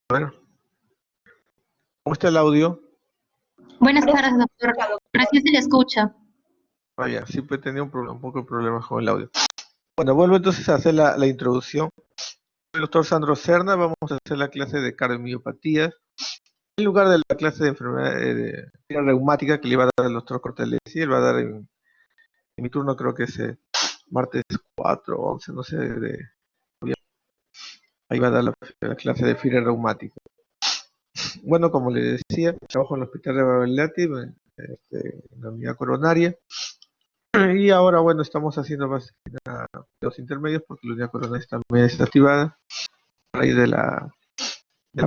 A ver, ¿cómo está el audio? Buenas tardes, doctor. Recién se le escucha. Vaya, siempre he tenido un poco de problemas con el audio. Bueno, vuelvo entonces a hacer la introducción. Soy el doctor Sandro Serna, vamos a hacer la clase de cardiomiopatías. En lugar de la clase de enfermedad reumática que le iba a dar el doctor Cortelesi, él va a dar en mi turno, creo que es martes 4 o 11, no sé, ahí va a dar la clase de fiebre reumática. Bueno, como le decía, trabajo en el hospital de Babelatí, en la unidad coronaria. Y ahora, bueno, estamos haciendo más que nada los intermedios porque la unidad coronaria también está activada a raíz de la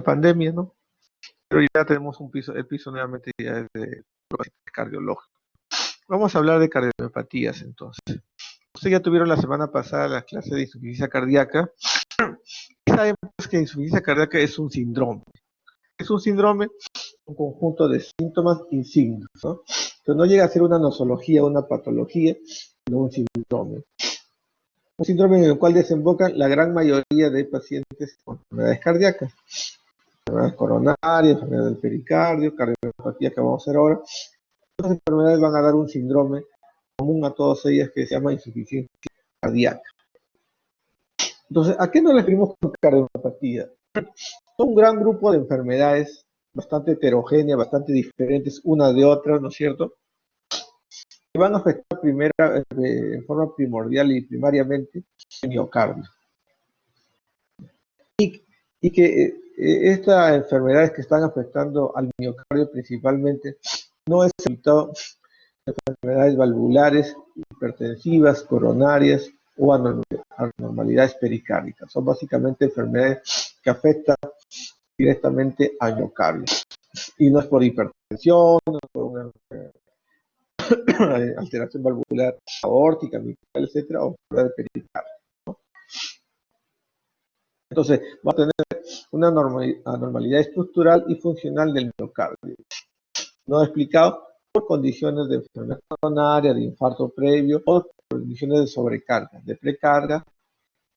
pandemia, ¿no? Pero ya tenemos el piso nuevamente ya es de cardiológico. Vamos a hablar de cardiopatías entonces. Ustedes ya tuvieron la semana pasada las clases de insuficiencia cardíaca. Y sabemos que insuficiencia cardíaca es un síndrome. Es un síndrome, un conjunto de síntomas y signos, ¿no? Entonces no llega a ser una nosología, una patología, sino un síndrome. Un síndrome en el cual desembocan la gran mayoría de pacientes con enfermedades cardíacas, enfermedades coronarias, enfermedades del pericardio, cardiopatía que vamos a hacer ahora. Estas enfermedades van a dar un síndrome común a todas ellas que se llama insuficiencia cardíaca. Entonces, ¿a qué nos referimos con cardiopatía? Son un gran grupo de enfermedades bastante heterogéneas, bastante diferentes una de otra, ¿no es cierto? Que van a afectar en forma primordial y primariamente el miocardio. Y que estas enfermedades que están afectando al miocardio principalmente no es resultado de enfermedades valvulares, hipertensivas, coronarias o anormalidades pericárdicas. Son básicamente enfermedades que afectan directamente al miocardio. Y no es por hipertensión, no es por una alteración valvular aórtica, mitral, etcétera, o enfermedad de pericardio. Entonces, va a tener una anormalidad estructural y funcional del miocardio. No explicado por condiciones de enfermedad coronaria, de infarto previo o por condiciones de sobrecarga, de precarga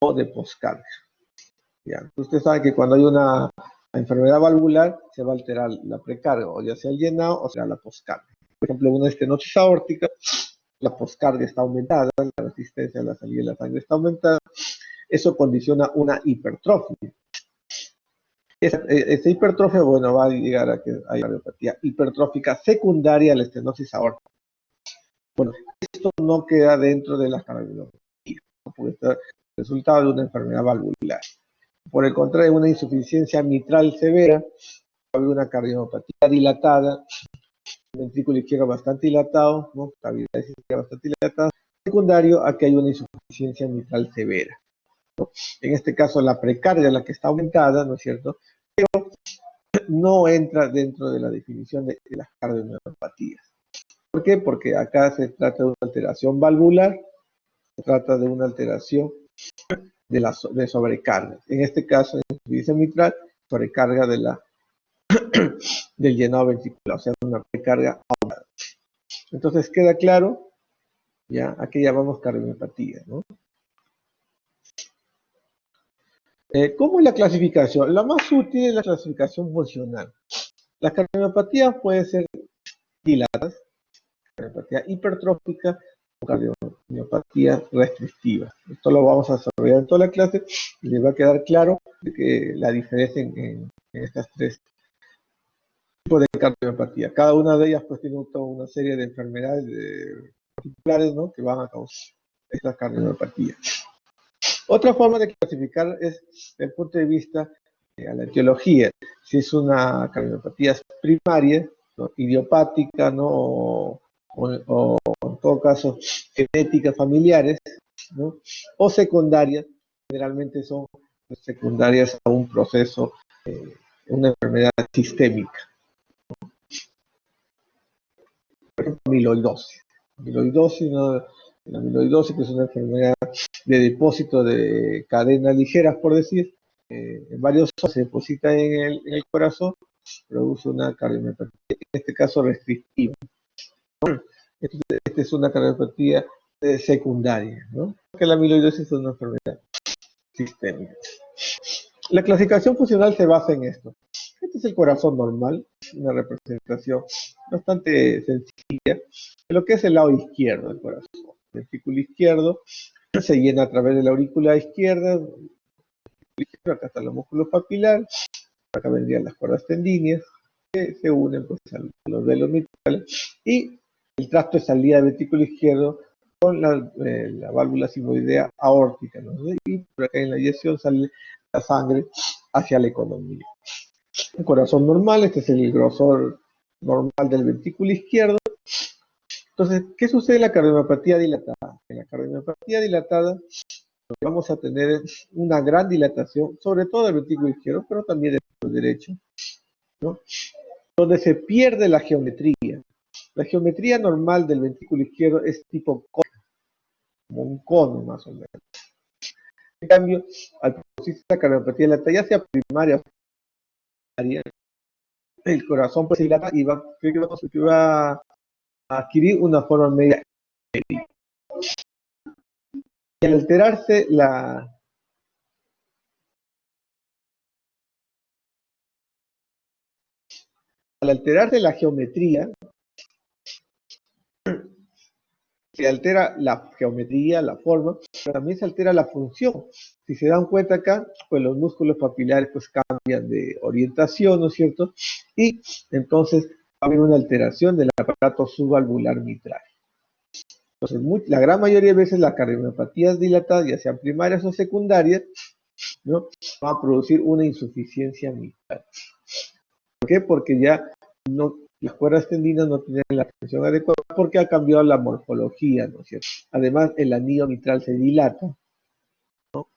o de poscarga. Ya. Usted sabe que cuando hay una enfermedad valvular se va a alterar la precarga, o ya sea el llenado o sea la poscarga. Por ejemplo, una estenosis aórtica, la poscarga está aumentada, la resistencia a la salida de la sangre está aumentada. Eso condiciona una hipertrofia. Esa hipertrofia, bueno, va a llegar a que haya cardiopatía hipertrófica secundaria a la estenosis aórtica. Bueno, esto no queda dentro de las cardiopatías, no puede ser resultado de una enfermedad valvular. Por el contrario, una insuficiencia mitral severa, hay una cardiopatía dilatada, el ventrículo izquierdo bastante dilatado, ¿no? Cavidad izquierda bastante dilatada, secundario a que hay una insuficiencia mitral severa, ¿no? En este caso la precardia es la que está aumentada, ¿no es cierto? Pero no entra dentro de la definición de las cardiomiopatías. ¿Por qué? Porque acá se trata de una alteración valvular, se trata de una alteración de sobrecarga. En este caso, en insuficiencia mitral, sobrecarga del llenado ventricular, o sea, una precarga aumentada. Entonces, ¿queda claro? Ya, aquí llamamos cardiomiopatía, ¿no? ¿Cómo es la clasificación? La más útil es la clasificación funcional. Las cardiomiopatías pueden ser dilatadas, cardiopatía hipertrófica o cardiomiopatías restrictivas. Esto lo vamos a desarrollar en toda la clase y les va a quedar claro de que la diferencia en estas tres tipos de cardiopatía. Cada una de ellas pues tiene toda una serie de enfermedades particulares, ¿no?, que van a causar estas cardiopatías. Otra forma de clasificar es desde el punto de vista a la etiología. Si es una cardiopatía primaria, ¿no?, idiopática, ¿no?, o en todo caso genéticas familiares, ¿no?, o secundarias, generalmente son secundarias a un proceso, una enfermedad sistémica. Por ejemplo, amiloidosis, ¿no? La amiloidosis, que es una enfermedad de depósito de cadenas ligeras, por decir, en varios se deposita en el corazón, produce una cardiopatía, en este caso restrictiva. Esta es una cardiopatía secundaria, ¿no? Porque la amiloidosis es una enfermedad sistémica. La clasificación funcional se basa en esto. Este es el corazón normal, una representación bastante sencilla de lo que es el lado izquierdo del corazón. El ventrículo izquierdo se llena a través de la aurícula izquierda, acá está el músculo papilar, acá vendrían las cuerdas tendíneas, que se unen pues, a los velos mitrales, y el tracto de salida del ventrículo izquierdo con la válvula sigmoidea aórtica, ¿no? Y por acá en la eyección sale la sangre hacia la economía. Un corazón normal, este es el grosor normal del ventrículo izquierdo. Entonces, ¿qué sucede en la cardiomiopatía dilatada? En la cardiomiopatía dilatada vamos a tener una gran dilatación, sobre todo del ventrículo izquierdo, pero también del derecho, ¿no? Donde se pierde la geometría. La geometría normal del ventrículo izquierdo es tipo cono, como un cono más o menos. En cambio, al producirse la cardiomiopatía dilatada, ya sea primaria o secundaria, el corazón pues se dilata y va a adquirir una forma media. Y al alterarse la geometría, se altera la geometría, la forma, pero también se altera la función. Si se dan cuenta acá, pues los músculos papilares pues cambian de orientación, ¿no es cierto? Y entonces va a haber una alteración del aparato subvalvular mitral. Entonces, la gran mayoría de veces las cardiomiopatías dilatadas, ya sean primarias o secundarias, ¿no? Van a producir una insuficiencia mitral. ¿Por qué? Porque ya las cuerdas tendinas no tienen la función adecuada porque ha cambiado la morfología, ¿no es cierto? Además, el anillo mitral se dilata, ¿no?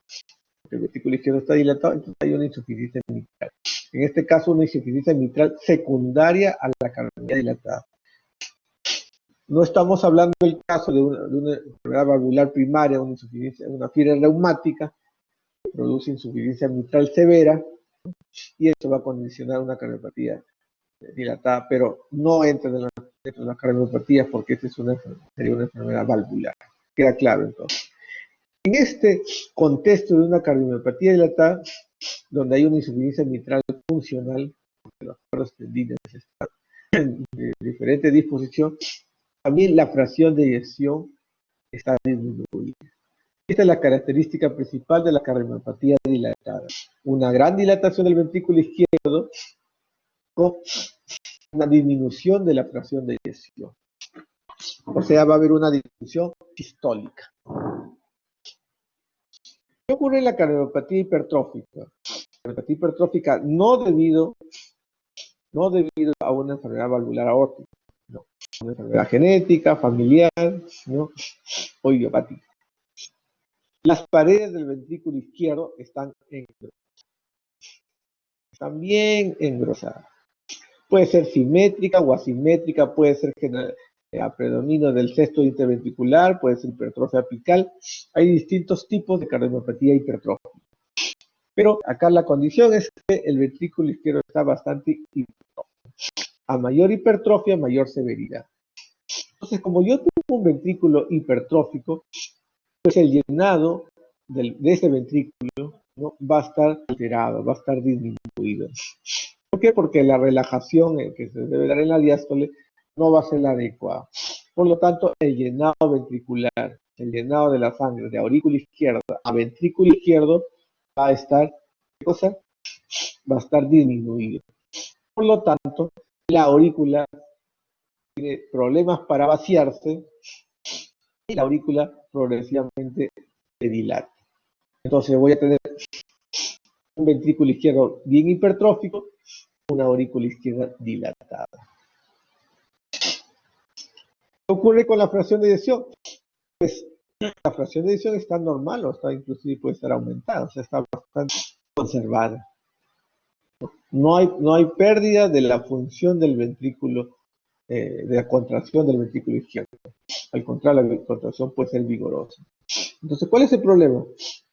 El ventrículo izquierdo está dilatado, entonces hay una insuficiencia mitral. En este caso, una insuficiencia mitral secundaria a la cardiomiopatía dilatada. No estamos hablando del caso de una enfermedad valvular primaria, una fiebre reumática, que produce insuficiencia mitral severa, y eso va a condicionar una cardiopatía dilatada, pero no entra dentro de las cardiopatías porque esta sería una enfermedad valvular. Queda claro entonces. En este contexto de una cardiomiopatía dilatada, donde hay una insuficiencia mitral funcional, porque las cuerdas tendinas están en diferente disposición, también la fracción de eyección está disminuida. Esta es la característica principal de la cardiomiopatía dilatada. Una gran dilatación del ventrículo izquierdo con una disminución de la fracción de eyección. O sea, va a haber una disminución sistólica. ¿Qué ocurre en la cardiopatía hipertrófica? La cardiopatía hipertrófica no debido a una enfermedad valvular aórtica, no, una enfermedad genética, familiar, ¿no? O idiopática. Las paredes del ventrículo izquierdo están bien engrosadas. Puede ser simétrica o asimétrica, puede ser a predominio del cesto interventricular, puede ser hipertrofia apical. Hay distintos tipos de cardiomiopatía hipertrófica. Pero acá la condición es que el ventrículo izquierdo está bastante hipertrófico. A mayor hipertrofia, mayor severidad. Entonces, como yo tengo un ventrículo hipertrófico, pues el llenado de ese ventrículo, ¿no? Va a estar alterado, va a estar disminuido. ¿Por qué? Porque la relajación que se debe dar en la diástole no va a ser la adecuada. Por lo tanto, el llenado ventricular, el llenado de la sangre de aurícula izquierda a ventrículo izquierdo va a estar, ¿qué cosa? Va a estar disminuido. Por lo tanto, la aurícula tiene problemas para vaciarse y la aurícula progresivamente se dilata. Entonces voy a tener un ventrículo izquierdo bien hipertrófico, una aurícula izquierda dilatada. ¿Qué ocurre con la fracción de eyección? Pues la fracción de eyección está normal o está inclusive puede estar aumentada, o sea, está bastante conservada. No hay pérdida de la función del ventrículo, de la contracción del ventrículo izquierdo. Al contrario, la contracción puede ser vigorosa. Entonces, ¿cuál es el problema?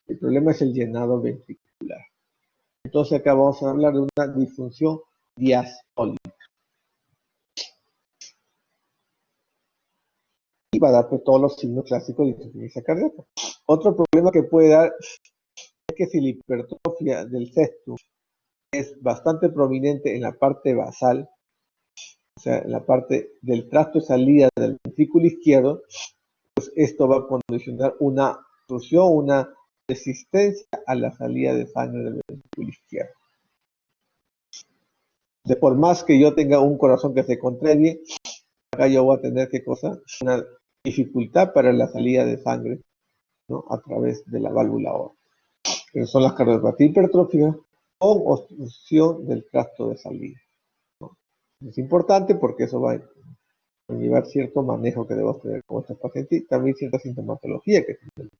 El problema es el llenado ventricular. Entonces acá vamos a hablar de una disfunción diastólica. Y va a dar todos los signos clásicos de insuficiencia cardíaca. Otro problema que puede dar es que si la hipertrofia hipertrofia del septum es bastante prominente en la parte basal, o sea, en la parte del tracto de salida del ventrículo izquierdo, pues esto va a condicionar una obstrucción, una resistencia a la salida de sangre del ventrículo izquierdo. De por más que yo tenga un corazón que se contrae, acá yo voy a tener ¿qué cosa? Una dificultad para la salida de sangre, ¿no? A través de la válvula aórtica. Que son las cardiopatías hipertróficas con obstrucción del tracto de salida, ¿no? Es importante porque eso va a llevar cierto manejo que debemos tener con estos pacientes y también cierta sintomatología que tienen.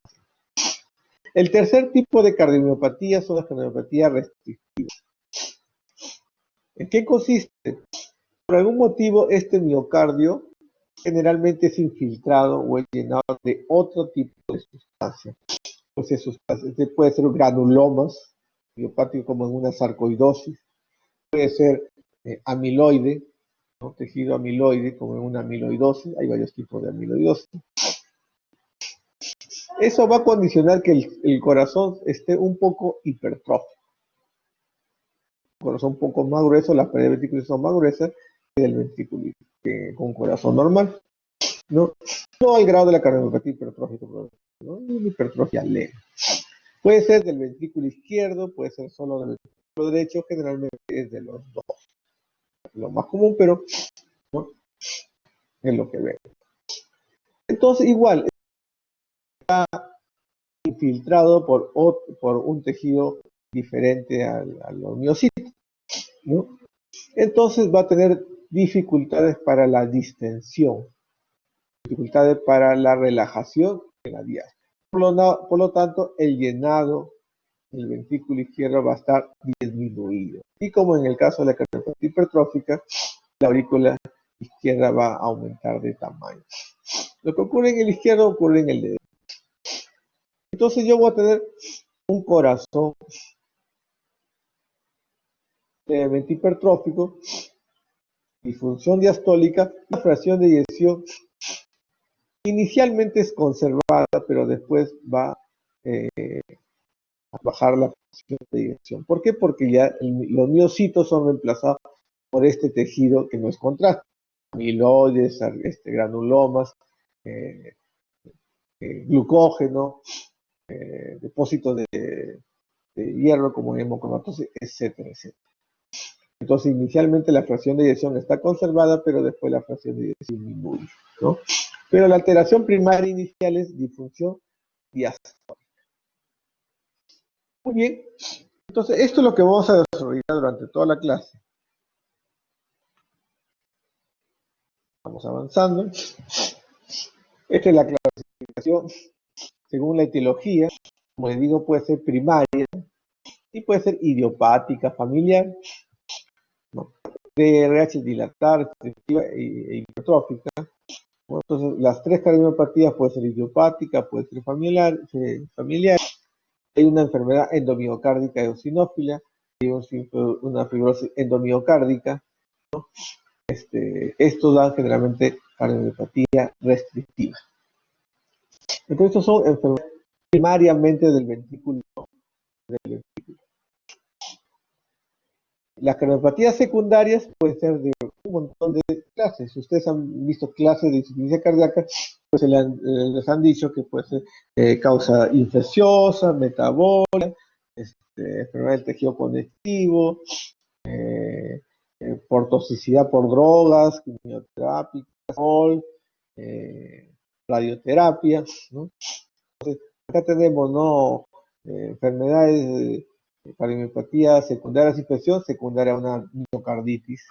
El tercer tipo de cardiomiopatías son las cardiomiopatías restrictivas. ¿En qué consiste? Por algún motivo este miocardio generalmente es infiltrado o es llenado de otro tipo de sustancia. Entonces, este puede ser granulomas, miopático como en una sarcoidosis, puede ser amiloide, ¿no? Tejido amiloide como en una amiloidosis, hay varios tipos de amiloidosis. Eso va a condicionar que el corazón esté un poco hipertrófico. El corazón un poco más grueso, las paredes ventriculares son más gruesas que el ventrículo, que con corazón normal. No al grado de la cardiomiopatía hipertrófica, ¿no? Una hipertrofia leve. Puede ser del ventrículo izquierdo, puede ser solo del ventrículo derecho, generalmente es de los dos. Lo más común, pero ¿no? Es lo que veo. Entonces, igual, está infiltrado por un tejido diferente a los miocitos, ¿no? Entonces va a tener dificultades para la distensión, dificultades para la relajación de la diástole. Por lo tanto, el llenado del ventrículo izquierdo va a estar disminuido. Y como en el caso de la cardiopatía hipertrófica, la aurícula izquierda va a aumentar de tamaño. Lo que ocurre en el izquierdo ocurre en el derecho. Entonces yo voy a tener un corazón levemente hipertrófico, disfunción diastólica, la fracción de eyección inicialmente es conservada, pero después va a bajar la fracción de eyección. ¿Por qué? Porque ya los miocitos son reemplazados por este tejido que no es contraste. Amiloides, granulomas, glucógeno, depósitos de hierro como hemocromatosis, etcétera, etcétera. Entonces, inicialmente la fracción de eyección está conservada, pero después la fracción de eyección disminuye, ¿no? Pero la alteración primaria inicial es disfunción diastólica. Muy bien. Entonces, esto es lo que vamos a desarrollar durante toda la clase. Vamos avanzando. Esta es la clasificación según la etiología. Como les digo, puede ser primaria y puede ser idiopática, familiar, ¿no? DRH dilatar, restrictiva e hipertrófica. Bueno, entonces, las tres cardiomiopatías pueden ser idiopática, puede ser familiar. Hay una enfermedad endomiocárdica eosinófila, hay una fibrosis endomiocárdica, ¿no? Estos dan generalmente cardiomiopatías restrictivas. Entonces, estos son enfermedades primariamente del ventrículo. Las cardiopatías secundarias pueden ser de un montón de clases. Si ustedes han visto clases de insuficiencia cardíaca, pues les han dicho que puede ser causa infecciosa, metabólica, enfermedad del tejido conectivo, por toxicidad por drogas, quimioterapia, alcohol, radioterapia, ¿no? Entonces, acá tenemos, ¿no? Enfermedades cardiopatía secundaria a infección, secundaria a una miocarditis.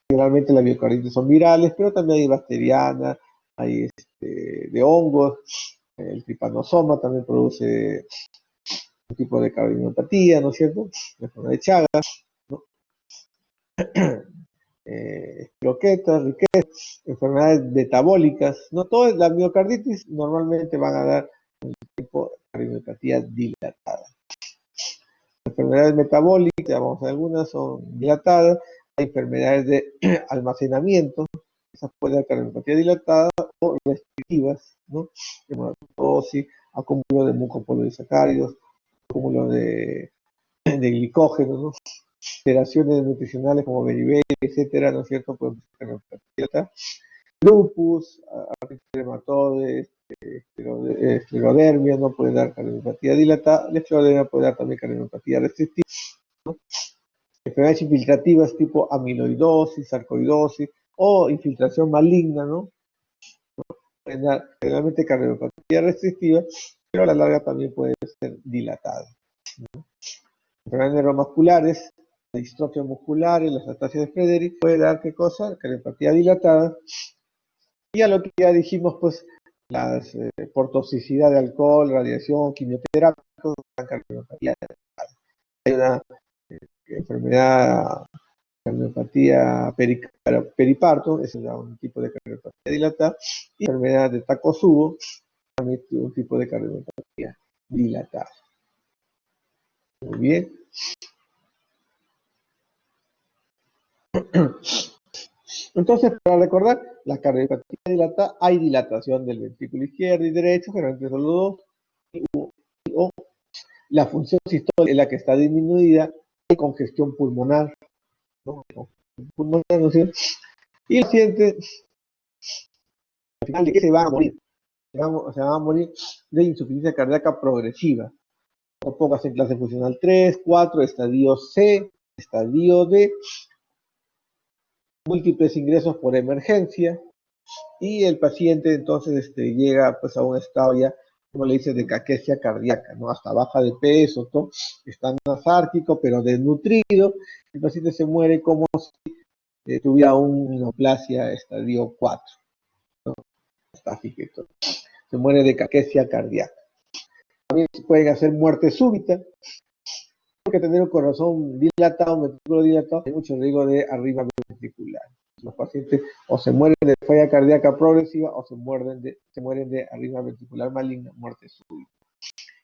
Generalmente las miocarditis son virales, pero también hay bacterianas, hay de hongos, el tripanosoma también produce un tipo de cardiopatía, ¿no es cierto? La enfermedad de Chagas, ¿no? Croquetas, riquezas, enfermedades metabólicas, no todas las miocarditis normalmente van a dar un tipo de cardiopatía dilatada. Enfermedades metabólicas, ya vamos a ver algunas, son dilatadas. Hay enfermedades de almacenamiento, esas pueden dar cardiopatía dilatada o restrictivas, ¿no? Hematopoiesis, acúmulo de mucopolisacáridos, acúmulo de de glicógeno, ¿no? Alteraciones nutricionales como beriberi, etcétera, ¿no es cierto? Pueden cardiopatía, lupus, artritis reumatoide, esclerodermia, no puede dar cardiopatía dilatada, la esclerodermia puede dar también cardiopatía restrictiva, ¿no? Enfermedades infiltrativas tipo amiloidosis, sarcoidosis o infiltración maligna, ¿no? Pueden dar generalmente cardiopatía restrictiva, pero a la larga también puede ser dilatada, ¿no? Enfermedades neuromusculares, distrofia musculares, las atasias de Frederick, puede dar ¿qué cosa? Cardiopatía dilatada. Y a lo que ya dijimos, pues, por toxicidad de alcohol, radiación, quimioterapia, cardiopatía. Hay una enfermedad, cardiopatía periparto, es un tipo de cardiopatía dilatada, y enfermedad de Takotsubo, también un tipo de cardiopatía dilatada. Muy bien. Entonces, para recordar, la cardiopatía dilatada, hay dilatación del ventrículo izquierdo y derecho, generalmente son los dos, o la función sistólica es la que está disminuida, hay congestión pulmonar, ¿no? Pulmonar, ¿no es cierto? Y el paciente, al final, ¿de qué se va a morir? Se va a morir de insuficiencia cardíaca progresiva. O pongas en clase funcional 3, 4, estadio C, estadio D, múltiples ingresos por emergencia, y el paciente entonces llega pues a un estado ya, como le dice, de caquesia cardíaca, ¿no? Hasta baja de peso, todo, está nasárquico, pero desnutrido, el paciente se muere como si tuviera una neoplasia estadio 4, ¿no? Está fíjate, se muere de caquesia cardíaca. También se pueden hacer muerte súbita, porque tener un corazón dilatado, un ventrículo dilatado, hay mucho riesgo de arritmia ventricular. Los pacientes o se mueren de falla cardíaca progresiva o se mueren de arritmia ventricular maligna, muerte súbita.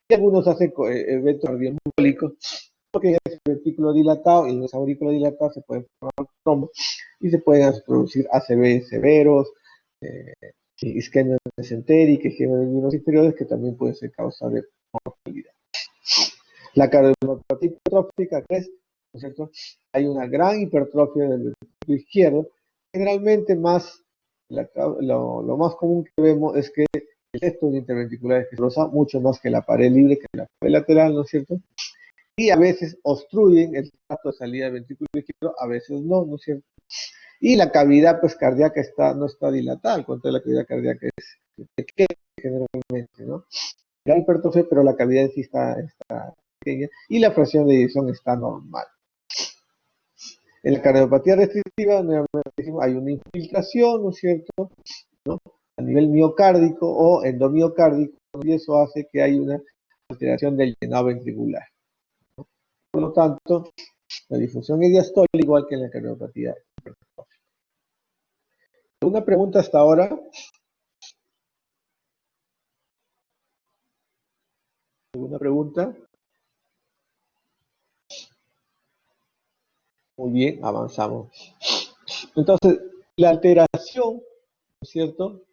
Y algunos hacen eventos cardioembólicos, porque ya es el ventrículo dilatado y en ese aurículo dilatado se pueden formar trombos y se pueden producir ACV severos, isquemia mesentérica, isquemia de los miembros inferiores, que también puede ser causa de mortalidad. La cardiopatía hipertrófica, ¿qué es? ¿No es cierto? Hay una gran hipertrofia del ventrículo izquierdo. Generalmente lo más común que vemos es que el resto de interventriculares que se roza mucho más que la pared libre, que la pared lateral, ¿no es cierto? Y a veces obstruyen el tracto de salida del ventrículo izquierdo, a veces no, ¿no es cierto? Y la cavidad pues cardíaca no está dilatada, al contrario, la cavidad cardíaca es pequeña generalmente, ¿no? Gran hipertrofia, pero la cavidad en sí está pequeña y la fracción de eyección está normal. En la cardiopatía restrictiva, hay una infiltración, ¿no es cierto?, ¿no?, a nivel miocárdico o endomiocárdico, y eso hace que hay una alteración del llenado ventricular, ¿no? Por lo tanto, la difusión es diastólica, igual que en la cardiopatía hipertrófica. ¿Alguna pregunta hasta ahora? ¿Alguna pregunta? Muy bien, avanzamos. Entonces, la alteración, ¿no es cierto?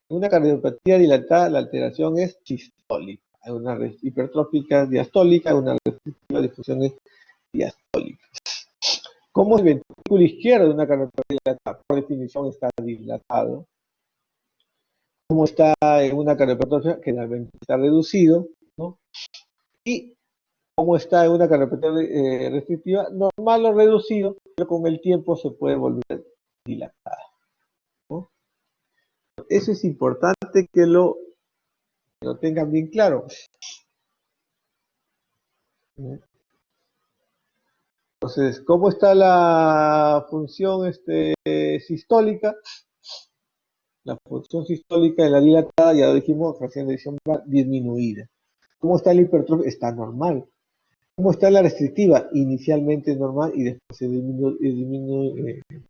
En una cardiopatía dilatada, la alteración es sistólica. Hay una hipertrófica diastólica, una restrictiva difusión es diastólica. ¿Cómo el ventrículo izquierdo de una cardiopatía dilatada? Por definición está dilatado. ¿Cómo está en una cardiopatía? Generalmente está reducido, ¿no? Y cómo está en una cardiopatía restrictiva, normal o reducido, pero con el tiempo se puede volver dilatada, ¿no? Eso es importante que lo tengan bien claro. Entonces, ¿cómo está la función sistólica? La función sistólica de la dilatada, ya lo dijimos, fracción de eyección disminuida. ¿Cómo está la hipertrofia? Está normal. ¿Cómo está la restrictiva? Inicialmente normal y después se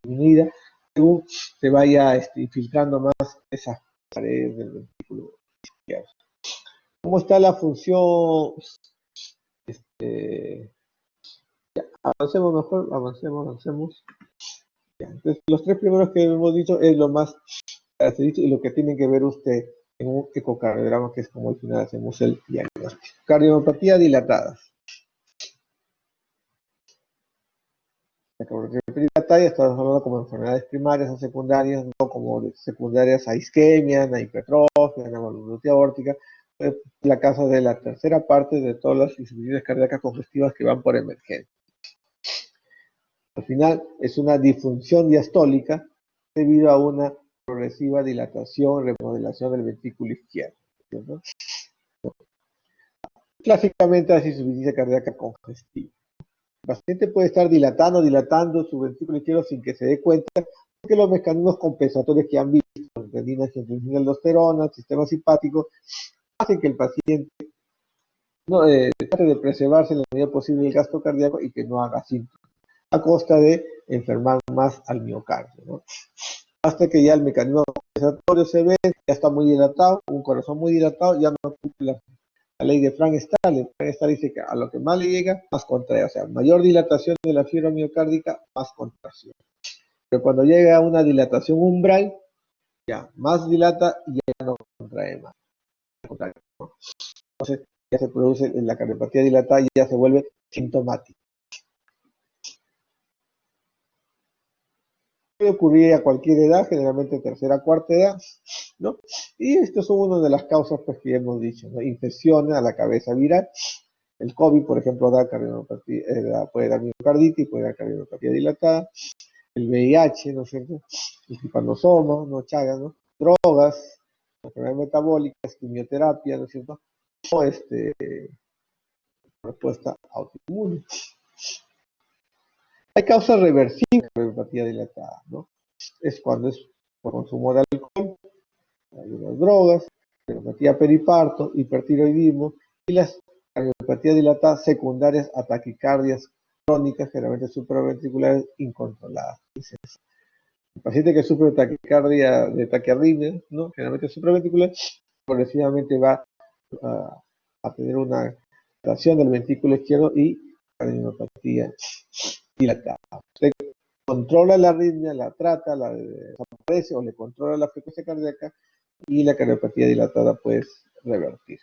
disminuida según se vaya infiltrando más esas paredes del ventrículo izquierdo. ¿Cómo está la función? Avancemos mejor, avancemos. Ya, entonces, los tres primeros que hemos dicho es lo más característico y lo que tiene que ver usted en un ecocardiograma, que es como al final hacemos el diagnóstico. Cardiopatía dilatada. La cardiopatía dilatada estamos hablando como enfermedades primarias o secundarias, no como secundarias a isquemia, a hipertrofia, a valvulopatia aórtica, la causa de la tercera parte de todas las insuficiencias cardíacas congestivas que van por emergencia. Al final es una disfunción diastólica debido a una progresiva dilatación, remodelación del ventrículo izquierdo, ¿no? Clásicamente es insuficiencia cardíaca congestiva. El paciente puede estar dilatando su ventrículo izquierdo sin que se dé cuenta, porque los mecanismos compensatorios que han visto, renina, angiotensina, aldosterona, sistema simpático, hacen que el paciente trate de preservarse en la medida posible del gasto cardíaco y que no haga síntomas, a costa de enfermar más al miocardio, ¿no? Hasta que ya el mecanismo compensatorio se ve, ya está muy dilatado, un corazón muy dilatado, ya no cumple la ley de Frank-Starling. Frank-Starling dice que a lo que más le llega, más contrae, o sea, mayor dilatación de la fibra miocárdica, más contracción. Pero cuando llega a una dilatación umbral, ya más dilata y ya no contrae más. Entonces ya se produce la cardiopatía dilatada y ya se vuelve sintomática. Puede ocurrir a cualquier edad, generalmente tercera, cuarta edad, ¿no? Y estas son una de las causas pues, que hemos dicho, ¿no? Infecciones a la cabeza viral. El COVID, por ejemplo, puede dar miocarditis, puede dar cardiopatía dilatada. El VIH, ¿no es cierto? El tipanosoma, ¿no? Chagas, ¿no? Drogas, enfermedades metabólicas, quimioterapia, ¿no es cierto? O respuesta autoinmune. Hay causas reversibles de cardiopatía dilatada, ¿no? Es cuando es por consumo de alcohol, algunas drogas, cardiopatía periparto, hipertiroidismo y las cardiopatías dilatadas secundarias a taquicardias crónicas, generalmente supraventriculares incontroladas. El paciente que sufre de taquiarritmia, ¿no? Generalmente supraventricular, progresivamente va a tener una dilatación del ventrículo izquierdo y cardiopatía dilatada. Usted controla la arritmia, la trata, la desaparece o le controla la frecuencia cardíaca y la cardiopatía dilatada puede revertir.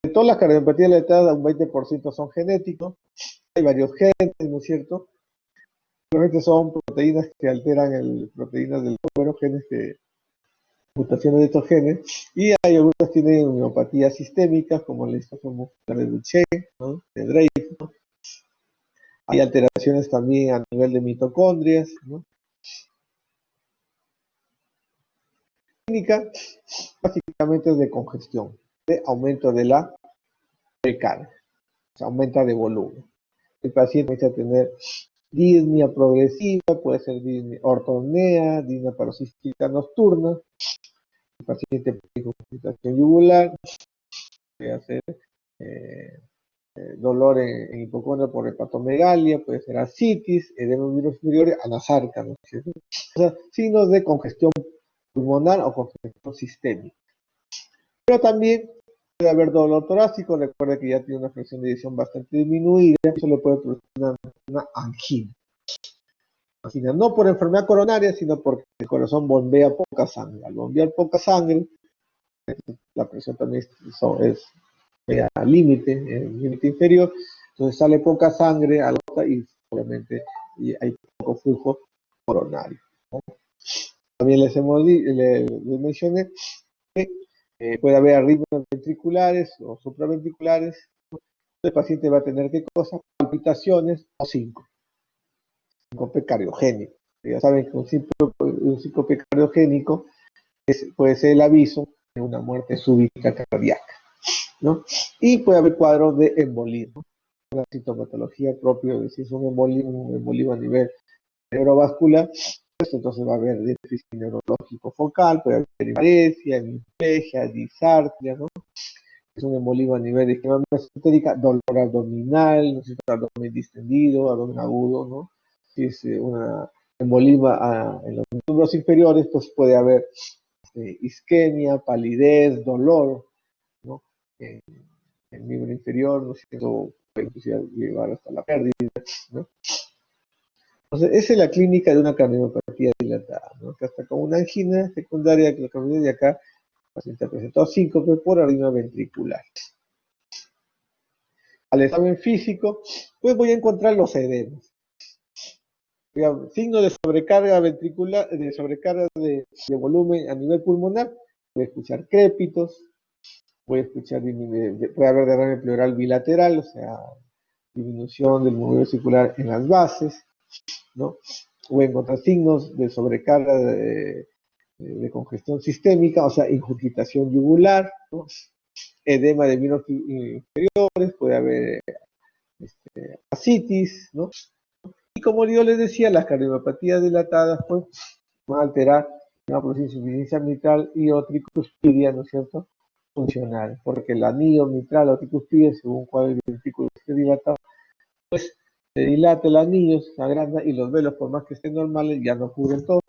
De todas las cardiopatías dilatadas, un 20% son genéticos. Hay varios genes, ¿no es cierto? Realmente son proteínas que alteran proteínas del cuerpo, genes que mutaciones de estos genes, y hay algunas que tienen miopatías sistémicas, como la disfunción muscular de Duchenne, ¿no? De Dreyfus, ¿no? Hay alteraciones también a nivel de mitocondrias, ¿no? La clínica básicamente es de congestión, de aumento de la precarga, o sea, aumenta de volumen. El paciente empieza a tener disnea progresiva, puede ser ortopnea, disnea paroxística nocturna. El paciente puede tener concentración yugular, puede hacer dolor en hipocondria por hepatomegalia, puede ser ascitis, edema inferior, anasarca, ¿no? O sea, signos de congestión pulmonar o congestión sistémica. Pero también puede haber dolor torácico, recuerda que ya tiene una fracción de eyección bastante disminuida, eso le puede producir una angina. Angina no por enfermedad coronaria, sino porque el corazón bombea poca sangre. Al bombear poca sangre, la presión también es al límite, el límite inferior, entonces sale poca sangre a la boca y obviamente hay poco flujo coronario, ¿no? También les mencioné que puede haber arritmias ventriculares o supraventriculares. El paciente va a tener ¿qué cosa? Palpitaciones o síncope cardiogénico. Ya saben que un síncope cardiogénico puede ser el aviso de una muerte súbita cardíaca, ¿no? Y puede haber cuadros de embolismo, una sintomatología propia de si es un embolismo a nivel cerebrovascular, pues entonces va a haber déficit neurológico focal, puede haber hemiparesia, hemiplegia, disartria, ¿no? Es un embolismo a nivel de esquema mesentérica, dolor abdominal, no sé si abdomen distendido, abdomen agudo, ¿no? Si es una embolisma en los miembros inferiores, pues puede haber isquemia, palidez, dolor, ¿no? El miembro inferior, ¿no? Eso puede llevar hasta la pérdida, ¿no? Entonces, esa es la clínica de una cardiopatía dilatada, ¿no? Que hasta con una angina secundaria que de acá, el paciente presentó síncope por arritmia ventricular. al examen físico, pues voy a encontrar los edemas. Signo de sobrecarga ventricular, de sobrecarga de volumen a nivel pulmonar, voy a escuchar crépitos, voy a escuchar, puede haber derrame pleural bilateral, o sea, disminución del movimiento circular en las bases, ¿no? Voy a encontrar signos de sobrecarga de congestión sistémica, o sea, ingurgitación yugular, ¿no? Edema de miembros inferiores, puede haber ascitis, ¿no? Y como yo les decía, las cardiopatías dilatadas pues, van a alterar una posible insuficiencia mitral y o tricuspidia, ¿no es cierto? Funcional, porque el anillo mitral o tricuspidia, según cuál el ventrículo esté dilatado, pues se dilata el anillo, se agranda y los velos, por más que estén normales, ya no cubren todo.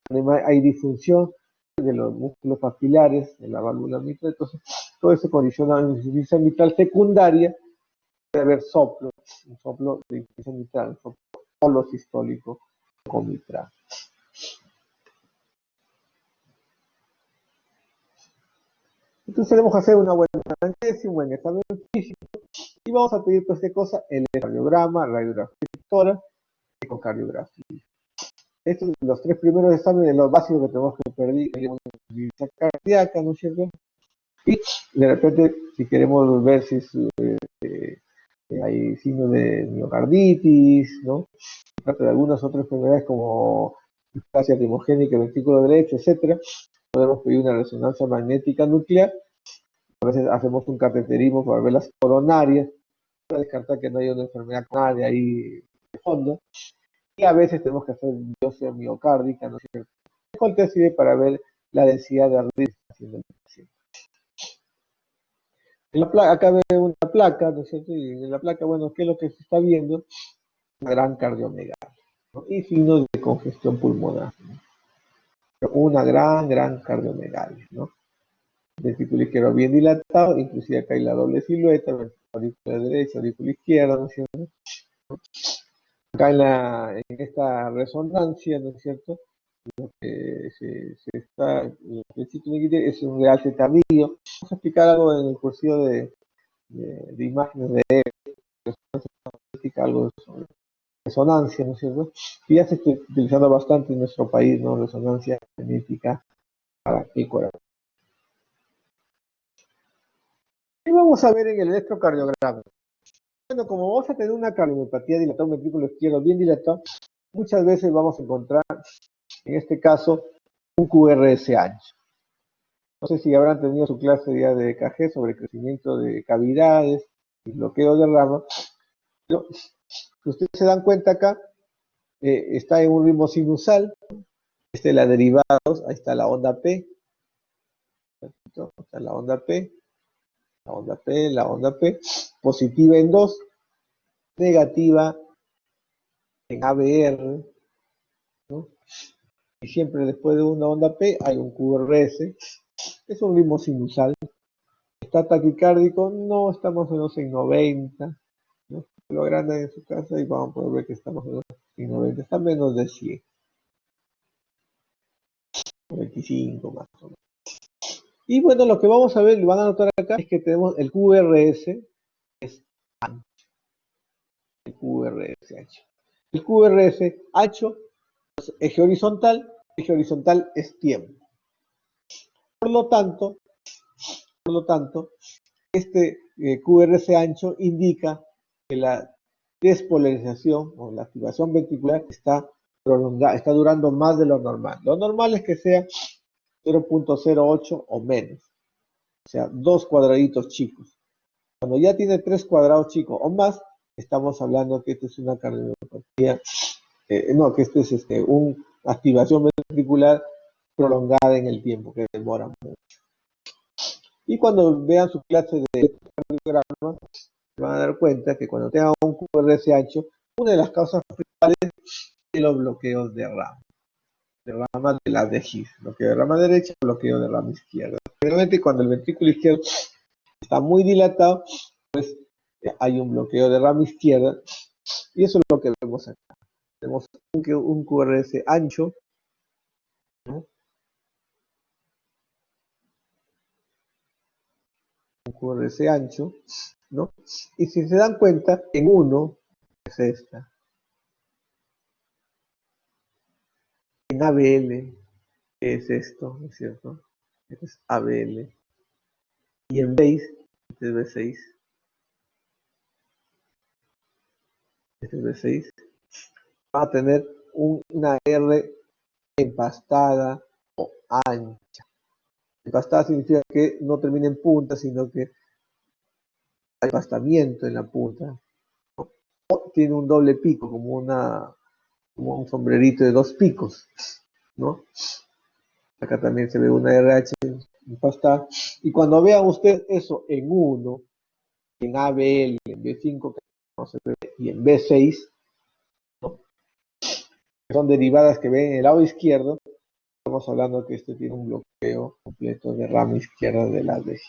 Además, hay disfunción de los músculos papilares de la válvula mitral, entonces todo eso condiciona una insuficiencia mitral secundaria. Puede haber soplo, un soplo de insuficiencia mitral, un soplo holosistólico con mitral. Entonces tenemos que hacer una buena anestesia, un buen examen físico y vamos a pedir pues qué cosa, el electrocardiograma, radiografía y ecocardiografía. Estos son los tres primeros exámenes, los básicos que tenemos que pedir, una cardíaca, ¿no es cierto? Y de repente, si queremos ver si hay signos de miocarditis, ¿no? Se trata de algunas otras enfermedades como displasia primogénica, ventrículo derecho, etcétera, podemos pedir una resonancia magnética nuclear. A veces hacemos un cateterismo para ver las coronarias, para descartar que no haya una enfermedad coronaria ahí de fondo. Y a veces tenemos que hacer biopsia miocárdica, ¿no es cierto? El test sirve para ver la densidad de arritmia haciendo el paciente. Acá ve una placa, ¿no es cierto? Y en la placa, bueno, ¿qué es lo que se está viendo? Una gran cardiomegalia, ¿no? Y signos de congestión pulmonar, ¿no? Una gran cardiomegalia, ¿no? Ventrículo izquierdo bien dilatado, inclusive acá hay la doble silueta, aurícula derecha, aurícula izquierda, ¿no es cierto? Acá en esta resonancia, ¿no es cierto? Lo que se está, el principio es un real tardío. Vamos a explicar algo en el curso de imágenes de resonancia, algo sobre resonancia, ¿no es cierto? Y ya se está utilizando bastante en nuestro país, ¿no? Resonancia magnética para el corazón. Y vamos a ver en el electrocardiograma. Bueno, como vamos a tener una cardiopatía dilatada, un ventrículo izquierdo bien dilatado, muchas veces vamos a encontrar, en este caso, un QRS ancho. No sé si habrán tenido su clase ya de EKG sobre crecimiento de cavidades y bloqueo de rama. Pero, si ustedes se dan cuenta acá, está en un ritmo sinusal. Esta es la derivada, ahí está la onda P. Está la onda P, la onda P, la onda P. Positiva en 2, negativa en ABR, ¿no? Y siempre después de una onda P hay un QRS. Es un ritmo sinusal. ¿Está taquicárdico? No, estamos en 90. ¿No? Lo agranda en su casa y vamos a poder ver que estamos en 90. Está menos de 100. 25 más o menos. Y bueno, lo que vamos a ver, lo van a notar acá, es que tenemos el QRS, es ancho. El QRS ancho. El QRS ancho es eje horizontal es tiempo. Por lo tanto, este QRS ancho indica que la despolarización o la activación ventricular está prolongada, está durando más de lo normal. Lo normal es que sea 0.08 o menos, o sea, 2 cuadraditos chicos. Cuando ya tiene 3 cuadrados chicos o más, estamos hablando que esto es una cardiopatía, que esto es una activación ventricular prolongada en el tiempo, que demora mucho. Y cuando vean su clase de cardiograma, se van a dar cuenta que cuando tengan un QRS ancho, una de las causas principales es los bloqueos de rama de la DGIS, bloqueo de rama derecha, bloqueo de rama izquierda. Realmente cuando el ventrículo izquierdo está muy dilatado, pues hay un bloqueo de rama izquierda, y eso es lo que vemos acá. Tenemos un QRS ancho, ¿no? Un QRS ancho, ¿no? Y si se dan cuenta, en 1 es esta. En ABL es esto, ¿no es cierto? Este es ABL. Y en B6, este es B6. Este es B6. Va a tener una R empastada o ancha. Empastada significa que no termina en punta, sino que hay empastamiento en la punta. O tiene un doble pico, como un sombrerito de 2 picos, ¿no? Acá también se ve una RH empastada. Y cuando vean usted eso en 1, en ABL, en B5, que no se ve, y en B6, ¿no? Que son derivadas que ven en el lado izquierdo, estamos hablando que este tiene un bloqueo completo de rama izquierda de la DG.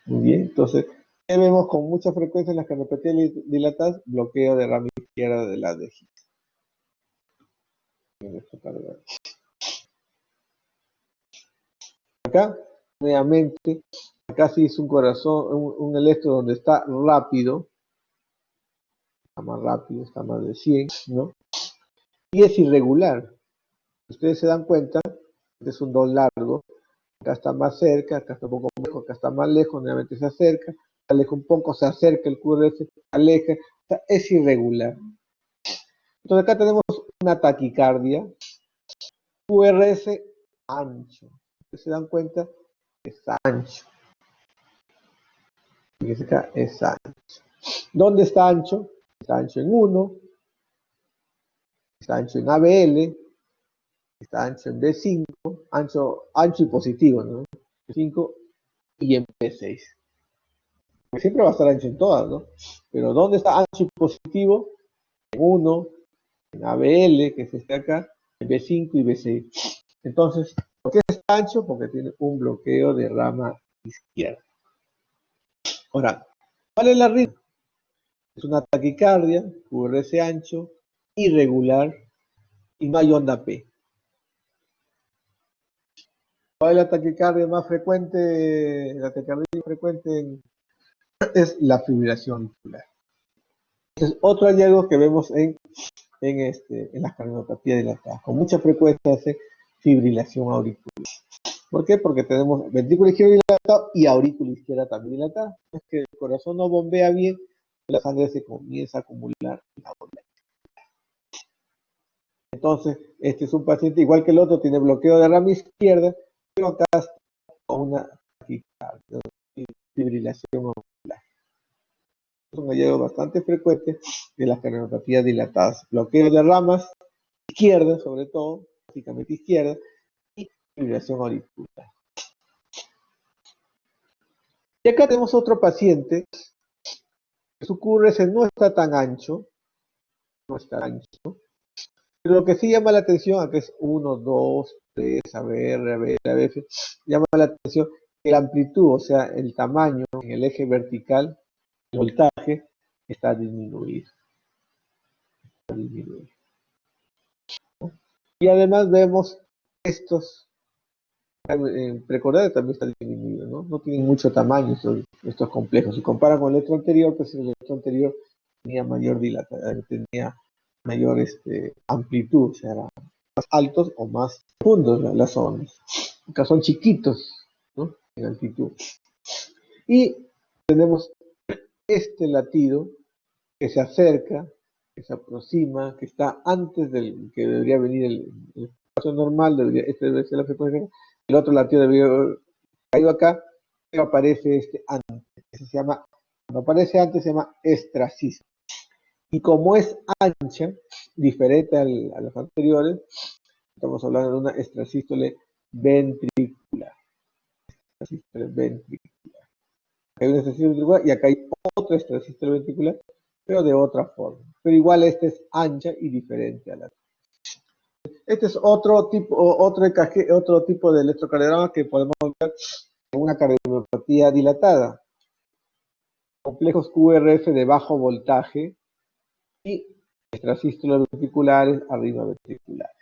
Muy bien, entonces, ¿qué vemos con mucha frecuencia en las cardiopatía dilatadas? Bloqueo de rama izquierda de la DG. Acá, nuevamente, acá sí es un corazón, un electro donde está rápido, está más rápido, está más de 100, ¿no? Y es irregular. Ustedes se dan cuenta, este es un 2 largo, acá está más cerca, acá está un poco más lejos, acá está más lejos, nuevamente se acerca, se aleja un poco, se acerca el QRS, se aleja, o sea, es irregular. Entonces acá tenemos una taquicardia, QRS ancho. ¿Se dan cuenta? Es ancho. Fíjense acá, es ancho. ¿Dónde está ancho? Está ancho en 1, está ancho en ABL, está ancho en B5, ancho y positivo, ¿no? B5 y en B6. Siempre va a estar ancho en todas, ¿no? Pero ¿dónde está ancho y positivo? En 1, en ABL, que es este acá, en B5 y B6. Entonces, ¿por qué está ancho? Porque tiene un bloqueo de rama izquierda. Ahora, ¿cuál es la ritmo? Es una taquicardia, QRS ancho, irregular y no hay onda P. ¿Cuál es la taquicardia más frecuente? La taquicardia más frecuente es la fibrilación auricular. Es otro hallazgo que vemos en las cardiopatías dilatadas. Con mucha frecuencia hace fibrilación auricular. ¿Por qué? Porque tenemos ventrículo izquierdo dilatado y aurícula izquierda también dilatada. Es que el corazón no bombea bien, la sangre se comienza a acumular en la bola. Entonces, este es un paciente igual que el otro, tiene bloqueo de rama izquierda, pero acá está con una fibrilación auricular. Es un hallazgo bastante frecuente de las cardiopatías dilatadas. Bloqueo de ramas izquierda, sobre todo, básicamente izquierda, y fibrilación auricular. Y acá tenemos otro paciente, que su QRS no está tan ancho, no está ancho, pero lo que sí llama la atención, acá es 1, 2, 3, ABF, llama la atención que la amplitud, o sea, el tamaño en el eje vertical, el voltaje, está disminuido. Y además vemos estos, en precordales también está disminuido, ¿no? No tienen mucho tamaño estos complejos. Si comparan con el electro anterior, pues el electro anterior tenía mayor dilatación, tenía mayor amplitud, o sea, eran más altos o más profundos las ondas. Acá son chiquitos, ¿no? En altitud. Y tenemos este latido que se acerca, que se aproxima, que está antes del que debería venir el espacio normal, este debe ser la frecuencia, el otro latido debería haber caído acá, pero aparece antes, se llama, cuando aparece antes se llama estracismo. Y como es ancha, diferente a los anteriores, estamos hablando de una extrasístole ventricular. Hay una extrasístole ventricular y acá hay otra extrasístole ventricular, pero de otra forma. Pero igual esta es ancha y diferente a la otra. Este es otro tipo de electrocardiograma que podemos ver en una cardiopatía dilatada. Complejos QRF de bajo voltaje y extrasístoles ventriculares arriba ventriculares.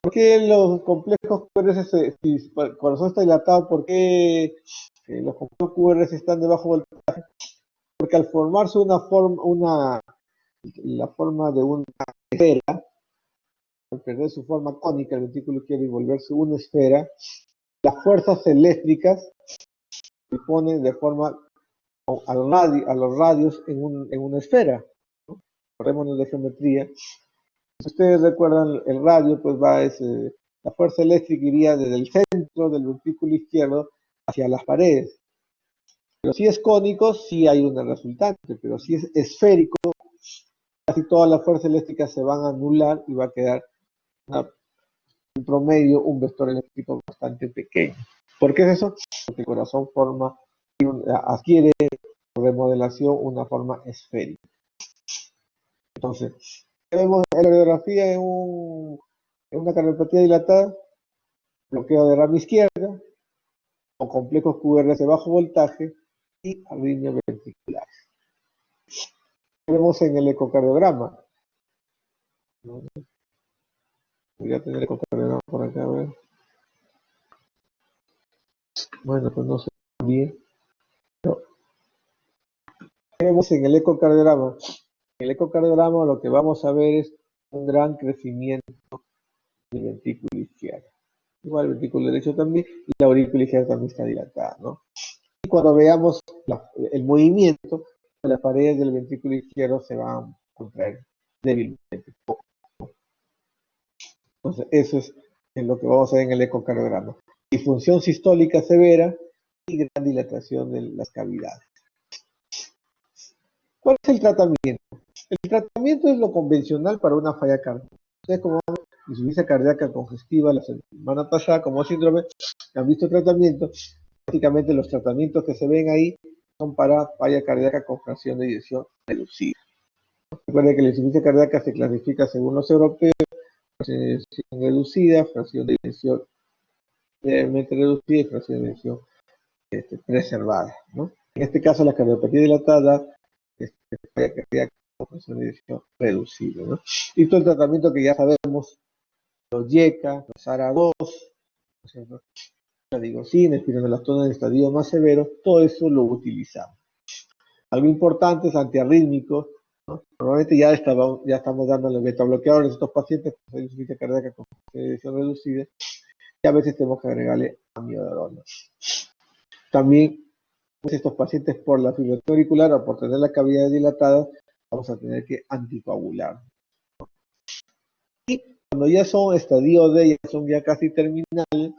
¿Por qué los complejos QRS, si el corazón está dilatado, por qué los complejos QR están de bajo voltaje porque al formarse la forma de una esfera, al perder su forma cónica, el ventrículo izquierdo y volverse una esfera, las fuerzas eléctricas se ponen de forma a los radios en una esfera, ¿no? Acordémonos de geometría. Si ustedes recuerdan el radio, pues la fuerza eléctrica iría desde el centro del ventrículo izquierdo hacia las paredes. Pero si es cónico, sí hay una resultante, pero si es esférico, casi todas las fuerzas eléctricas se van a anular y va a quedar en promedio un vector eléctrico bastante pequeño. ¿Por qué es eso? Porque el corazón adquiere por remodelación una forma esférica. Entonces, ¿qué vemos en la radiografía en una cardiopatía dilatada? Bloqueo de rama izquierda, con complejos QRS de bajo voltaje y arritmias ventriculares. ¿Qué vemos en el ecocardiograma? Voy a tener el ecocardiograma por acá, a ver. Bueno, pues no sé bien. Pero, ¿qué vemos en el ecocardiograma? En el ecocardiograma lo que vamos a ver es un gran crecimiento del ventrículo izquierdo. Igual el ventrículo derecho también, y la aurícula izquierda también está dilatada, ¿no? Y cuando veamos el movimiento, las paredes del ventrículo izquierdo se van a contraer débilmente. Entonces, eso es lo que vamos a ver en el ecocardiograma. Disfunción sistólica severa y gran dilatación de las cavidades. ¿Cuál es el tratamiento? El tratamiento es lo convencional para una falla cardíaca. Ustedes, como insuficiencia cardíaca congestiva la semana pasada como síndrome, han visto tratamiento. Prácticamente los tratamientos que se ven ahí son para falla cardíaca con fracción de eyección reducida. Recuerden que la insuficiencia cardíaca se clasifica según los europeos: fracción de eyección reducida, fracción de eyección levemente reducida y fracción de eyección preservada, ¿no? En este caso, la cardiopatía dilatada falla cardíaca con fracción de eyección reducida, ¿no? Y todo el tratamiento que ya sabemos, los YECA, los ARA2, por ejemplo, la digoxina, espironolactona en estadio más severo, todo eso lo utilizamos. Algo importante es antiarrítmicos, ¿no? Normalmente ya estamos dando los betabloqueadores a estos pacientes con insuficiencia cardíaca con eyección reducida, y a veces tenemos que agregarle amiodarona. También, pues, estos pacientes por la fibrilación auricular o por tener la cavidad dilatada, vamos a tener que anticoagular. Y cuando ya son estadio D, ya son ya casi terminales,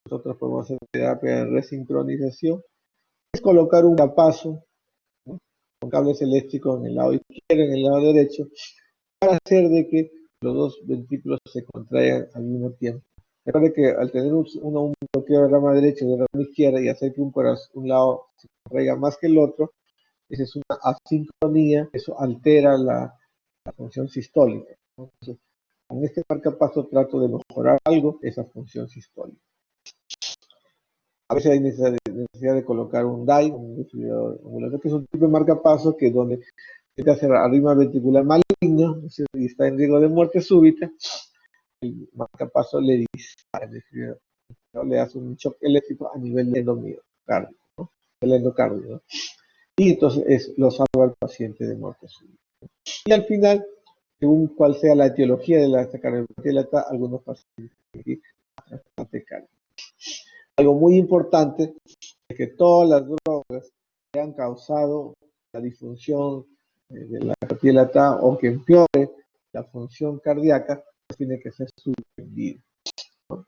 nosotros podemos hacer terapia de resincronización, es colocar un marcapaso, ¿no?, con cables eléctricos en el lado izquierdo y en el lado derecho, para hacer de que los dos ventrículos se contraigan al mismo tiempo. Recuerde que al tener un bloqueo de rama derecha y de rama izquierda y hacer que un lado se contraiga más que el otro, esa es una asincronía, eso altera la función sistólica, ¿no? Entonces, con este marcapaso trato de mejorar algo esa función sistólica. A veces hay necesidad de colocar un DAI, un desfibrilador ambulatorio, que es un tipo de marcapaso que donde se hace arritmia ventricular maligna y está en riesgo de muerte súbita, el marcapaso le dispara, es decir, ¿no?, le hace un shock eléctrico a nivel del endocardio, ¿no?, del endocardio, ¿no? Y entonces lo salva al paciente de muerte súbita. Y al final, según cuál sea la etiología de la cardiopatía dilatada, algunos pacientes tienen que ir a trasplante cardíaco. Algo muy importante es que todas las drogas que han causado la disfunción de la cardiopatía dilatada o que empeore la función cardíaca, pues tiene que ser suspendido, ¿no?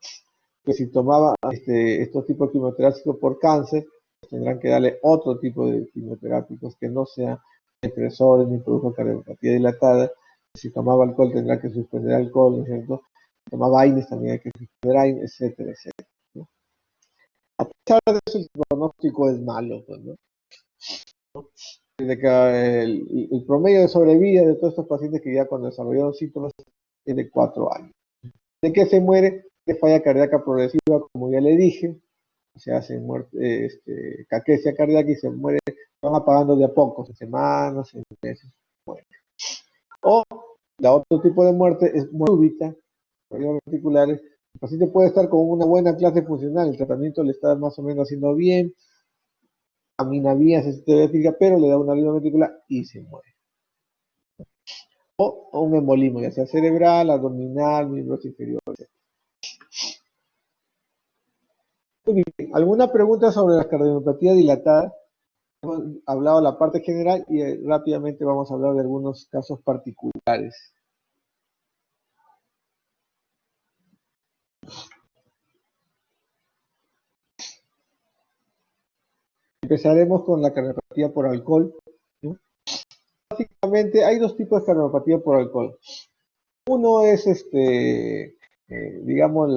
Que si tomaba estos tipos de quimioterápicos por cáncer, pues tendrán que darle otro tipo de quimioterápicos que no sean depresores ni produzcan cardiopatía dilatada. Si tomaba alcohol tendrá que suspender alcohol, ¿no es cierto? Si tomaba AINES también hay que suspender AINES, etcétera, etcétera, ¿no? A pesar de eso, el pronóstico es malo, pues, ¿no? Desde que el promedio de sobrevida de todos estos pacientes que ya cuando desarrollaron síntomas es de 4 años. ¿De qué se muere? De falla cardíaca progresiva, como ya le dije, se hace caquesia cardíaca y se muere, van apagando de a poco, en semanas, en meses, muere. O la otro tipo de muerte es muerte súbita, problemas ventriculares. El paciente puede estar con una buena clase funcional, el tratamiento le está más o menos haciendo bien, camina bien, hace actividad física, pero le da una arritmia ventricular y se muere. O un embolismo, ya sea cerebral, abdominal, miembros inferiores. Muy bien. ¿Alguna pregunta sobre la cardiomiopatía dilatada? Hemos hablado la parte general y rápidamente vamos a hablar de algunos casos particulares. Empezaremos con la cardiopatía por alcohol, ¿no? Básicamente hay dos tipos de cardiopatía por alcohol. Uno es, digamos,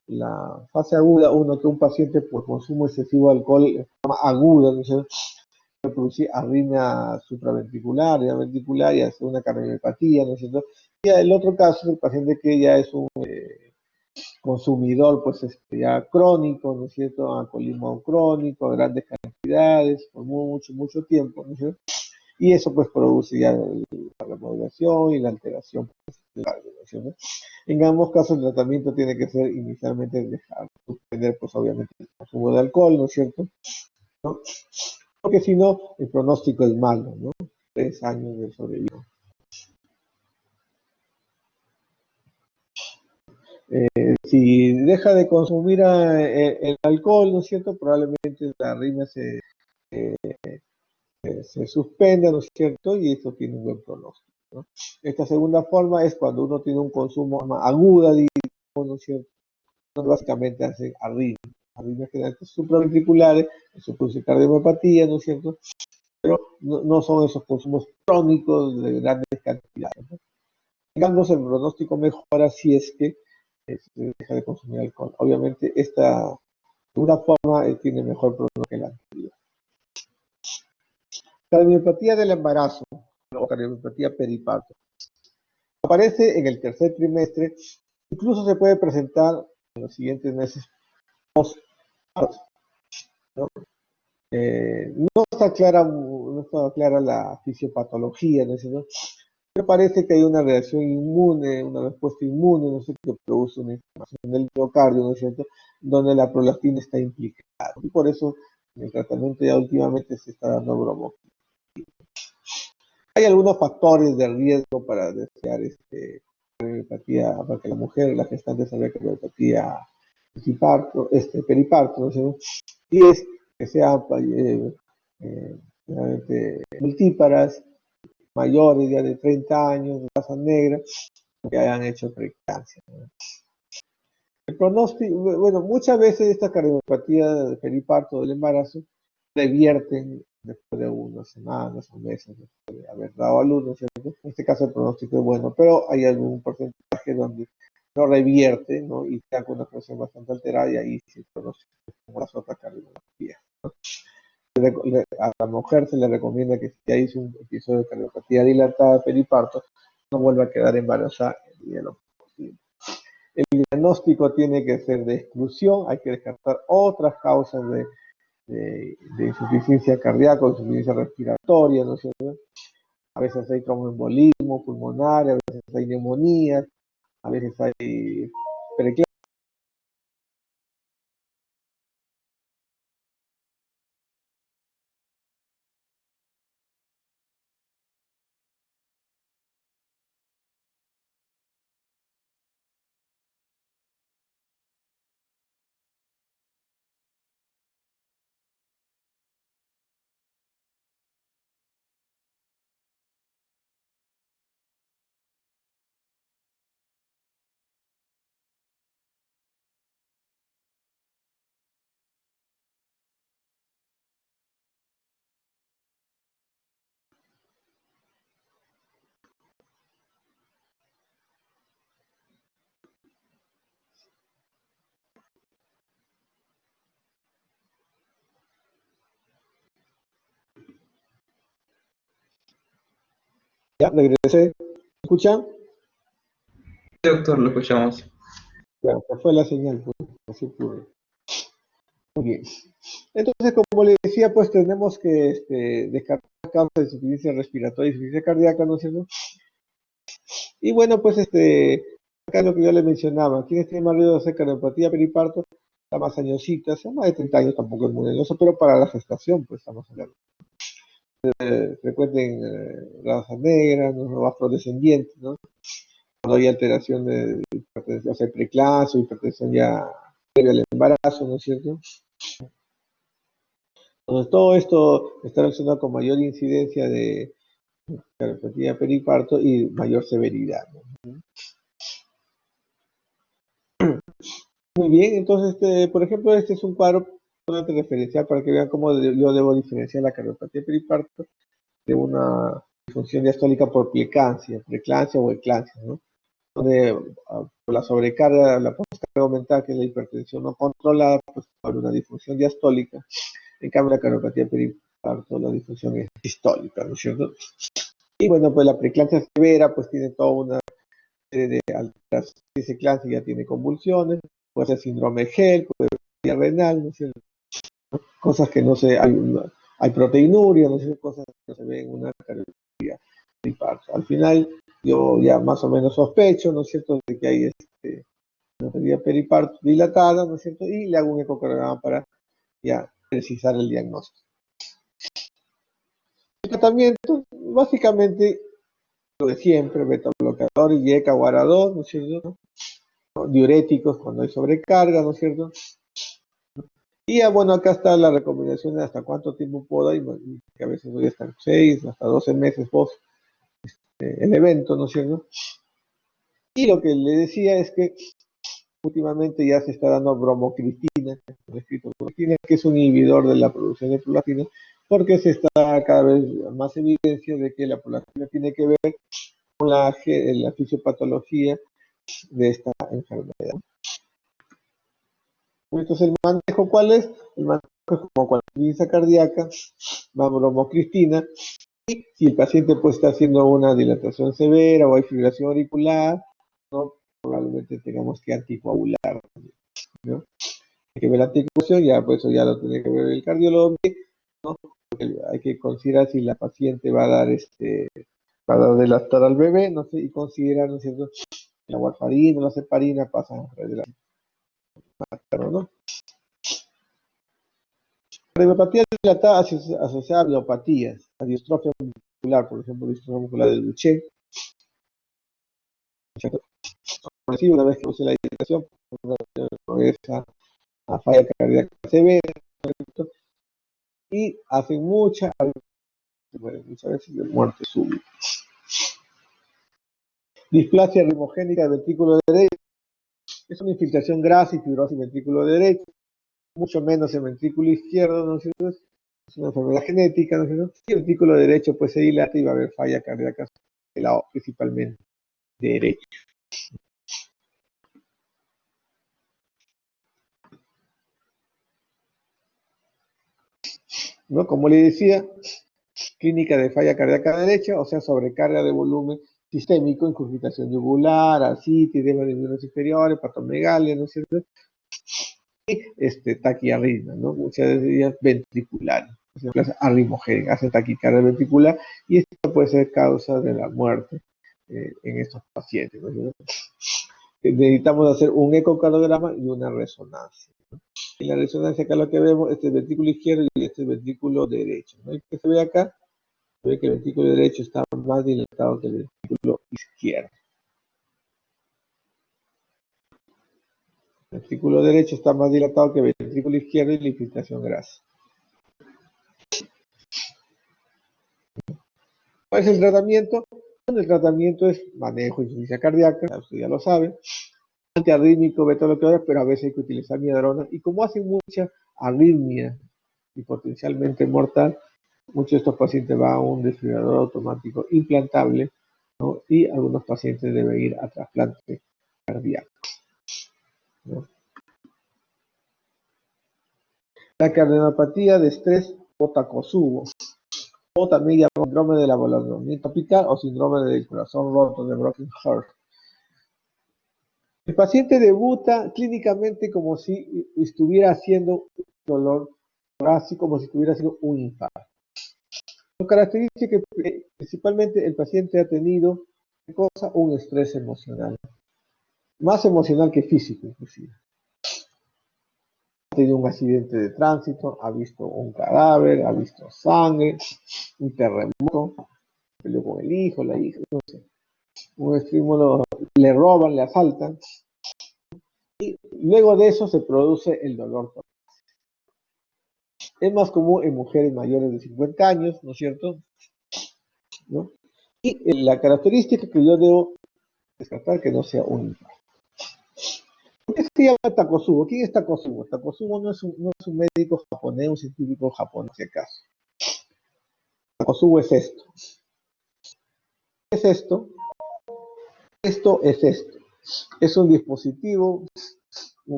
la fase aguda, uno que un paciente por consumo excesivo de alcohol, de forma aguda, ¿no es cierto?, puede producir arritmia supraventricular, ya ventricular y hacer una cardiopatía, ¿no es cierto? Y el otro caso es el paciente que ya es un consumidor, pues, ya crónico, ¿no es cierto?, alcoholismo crónico, grandes cantidades, por mucho tiempo, ¿no es cierto? Y eso pues produce ya la remodelación y la alteración del cardio, ¿no es cierto? En ambos casos el tratamiento tiene que ser inicialmente dejar, suspender pues obviamente el consumo de alcohol, ¿no es cierto? ¿No? Porque si no, el pronóstico es malo, ¿no? 3 años de sobrevivencia. Si deja de consumir el alcohol, ¿no es cierto? Probablemente la arritmia se suspenda, ¿no es cierto? Y eso tiene un buen pronóstico, ¿no? Esta segunda forma es cuando uno tiene un consumo más aguda, digamos, ¿no es cierto? Básicamente hacen arritmias generales supraventriculares, eso produce cardiomiopatía, ¿no es cierto? Pero no son esos consumos crónicos de grandes cantidades, ¿no? Digamos, el pronóstico mejora si es que se deja de consumir alcohol. Obviamente, esta segunda forma tiene mejor pronóstico que la anterior. Cardiomiopatía del embarazo o cardiomiopatía periparto. Aparece en el tercer trimestre, incluso se puede presentar en los siguientes meses postparto, ¿no? No está clara la fisiopatología, ¿no es cierto? Pero parece que hay una reacción inmune, una respuesta inmune, ¿no es cierto?, que produce una inflamación del miocardio, ¿no es cierto?, donde la prolactina está implicada. Y por eso en el tratamiento ya últimamente se está dando bromocriptina. Hay algunos factores de riesgo para desear cardiopatía, para que la mujer, la gestante, desarrolle cardiopatía periparto, ¿no es cierto? Y es que sean multíparas, mayores ya de 30 años, de raza negra, que hayan hecho preeclampsia, ¿no? El pronóstico, bueno, muchas veces esta cardiopatía de periparto del embarazo revierten después de unas semanas o meses después de haber dado a luz, ¿no es cierto? En este caso el pronóstico es bueno, pero hay algún porcentaje donde no revierte, ¿no? Y queda con una presión bastante alterada y ahí sí el pronóstico es como las otras cardiopatías, ¿no? A la mujer se le recomienda que si ya hizo un episodio de cardiopatía dilatada periparto, no vuelva a quedar embarazada en el lo posible. El diagnóstico tiene que ser de exclusión, hay que descartar otras causas de insuficiencia cardíaca o insuficiencia respiratoria, ¿no es cierto? A veces hay tromboembolismo pulmonar, a veces hay neumonía, a veces hay preeclampsia. Ya, regresé. ¿Escuchan? Sí, doctor, lo escuchamos. Claro, se fue la señal, pues, así ocurre. Muy bien. Entonces, como le decía, pues tenemos que descartar causas de insuficiencia respiratoria y insuficiencia cardíaca, ¿no es cierto? Y bueno, pues acá lo que yo le mencionaba, ¿quiénes tienen más riesgo de hacer cardiopatía periparto? está más añosita, son más de 30 años, tampoco es muy añosa, pero para la gestación, pues estamos hablando. Frecuenten raza negra, ¿no? Afrodescendientes, ¿no? Cuando hay alteración de hipertensión, o sea, preeclampsia, hipertensión ya previa al embarazo, ¿no es cierto? Entonces, todo esto está relacionado con mayor incidencia de cardiopatía de periparto y mayor severidad, ¿no? Muy bien, entonces, por ejemplo, este es un cuadro totalmente referencial para que vean cómo yo debo diferenciar la cardiopatía de periparto de una disfunción diastólica por preeclampsia o eclampsia, ¿no? Donde por la sobrecarga, la postcarga aumentada, que es la hipertensión no controlada, pues por una disfunción diastólica. En cambio, la cardiopatía de periparto, la disfunción es sistólica, ¿no es cierto? Y bueno, pues la preeclampsia severa, pues tiene toda una serie de alteraciones. Esa eclampsia ya tiene convulsiones, puede ser síndrome de Hell, puede ser renal, ¿no es cierto? Cosas que no se, hay proteinuria, no sé, cosas que no se ven en una cardiopatía periparto. Al final, yo ya más o menos sospecho, ¿no es cierto?, de que hay una cardiopatía periparto dilatada, ¿no es cierto?, y le hago un ecocardiograma para ya precisar el diagnóstico. El tratamiento, básicamente, lo de siempre, beta bloqueadores, YECA o ARA2, ¿no es cierto?, ¿no? Diuréticos cuando hay sobrecarga, ¿no es cierto? Y bueno, acá está la recomendación de hasta cuánto tiempo puedo dar, que a veces doy hasta 6, hasta 12 meses post el evento, ¿no es cierto? Y lo que le decía es que últimamente ya se está dando bromocristina, que es un inhibidor de la producción de prolactina, porque se está cada vez más evidencia de que la prolactina tiene que ver con la fisiopatología de esta enfermedad. Entonces, ¿el manejo cuál es? El manejo es como cuando utiliza cardíaca, más bromocristina, y si el paciente pues está haciendo una dilatación severa o hay fibrilación auricular, ¿no? Probablemente tengamos que anticoagular, ¿no? Hay que ver la anticoagulación, ya pues eso ya lo tiene que ver el cardiólogo, ¿no? Porque hay que considerar si la paciente va a dar va a dar de lactar al bebé, no sé, y considerar, ¿no es cierto?, la warfarina o la heparina pasan a través de la materno, ¿no? La cardiopatía dilatada asociada a miopatías, a distrofia muscular, por ejemplo, distrofia muscular de Duchenne. Una vez que produce la dilatación, progresa a falla cardíaca severa, ¿cierto? Y hacen muchas veces de muerte súbita. Displasia ritmogénica del ventrículo derecho es una infiltración grasa y fibrosis del ventrículo derecho, mucho menos el ventrículo izquierdo, ¿no es cierto? Es una enfermedad genética, ¿no es cierto? Y el ventrículo derecho pues se dilata y va a haber falla cardíaca del lado principalmente derecho. ¿No? Como le decía, clínica de falla cardíaca derecha, o sea, sobrecarga de volumen sistémico, incurgitación yugular, ascitis, edema de miembros inferiores, patomegalia, ¿no es cierto? Y taquiarritmia, ¿no? Muchas de ellas ventriculares, o sea, arritmogénica, hace taquicardia ventricular, y esto puede ser causa de la muerte en estos pacientes, ¿no es cierto? Necesitamos hacer un ecocardiograma y una resonancia. En la resonancia acá lo que vemos, este es el ventrículo izquierdo y este es el ventrículo derecho, ¿no? ¿Y qué se ve acá? Se ve que el ventrículo derecho está más dilatado que el ventrículo izquierdo. El ventrículo derecho está más dilatado que el ventrículo izquierdo y la infiltración grasa. ¿Cuál es el tratamiento? Bueno, el tratamiento es manejo de insuficiencia cardíaca, usted ya lo sabe, antiarrítmico, beta-bloqueadores, pero a veces hay que utilizar midazolam, y como hacen mucha arritmia y potencialmente mortal, muchos de estos pacientes van a un desfibrilador automático implantable, ¿no? Y algunos pacientes deben ir a trasplante cardíaco, ¿no? La cardiopatía de estrés o Takotsubo, o también llamado síndrome del ablandamiento apical o síndrome del corazón roto, de broken heart. El paciente debuta clínicamente como si estuviera haciendo un dolor torácico, como si estuviera haciendo un infarto. Son características que principalmente el paciente ha tenido un estrés emocional, más emocional que físico inclusive. tenido un accidente de tránsito, ha visto un cadáver, ha visto sangre, un terremoto, peleó con el hijo, la hija, no sé. Un estímulo, le roban, le asaltan, y luego de eso se produce el dolor. Es más común en mujeres mayores de 50 años, ¿no es cierto? ¿No? Y la característica que yo debo descartar que no sea un infarto. ¿Por qué se llama Takotsubo? ¿Quién es Takotsubo? Takotsubo no es un médico japonés, un científico japonés, si acaso. Takotsubo es esto. ¿Qué es esto? Esto es esto. Es un dispositivo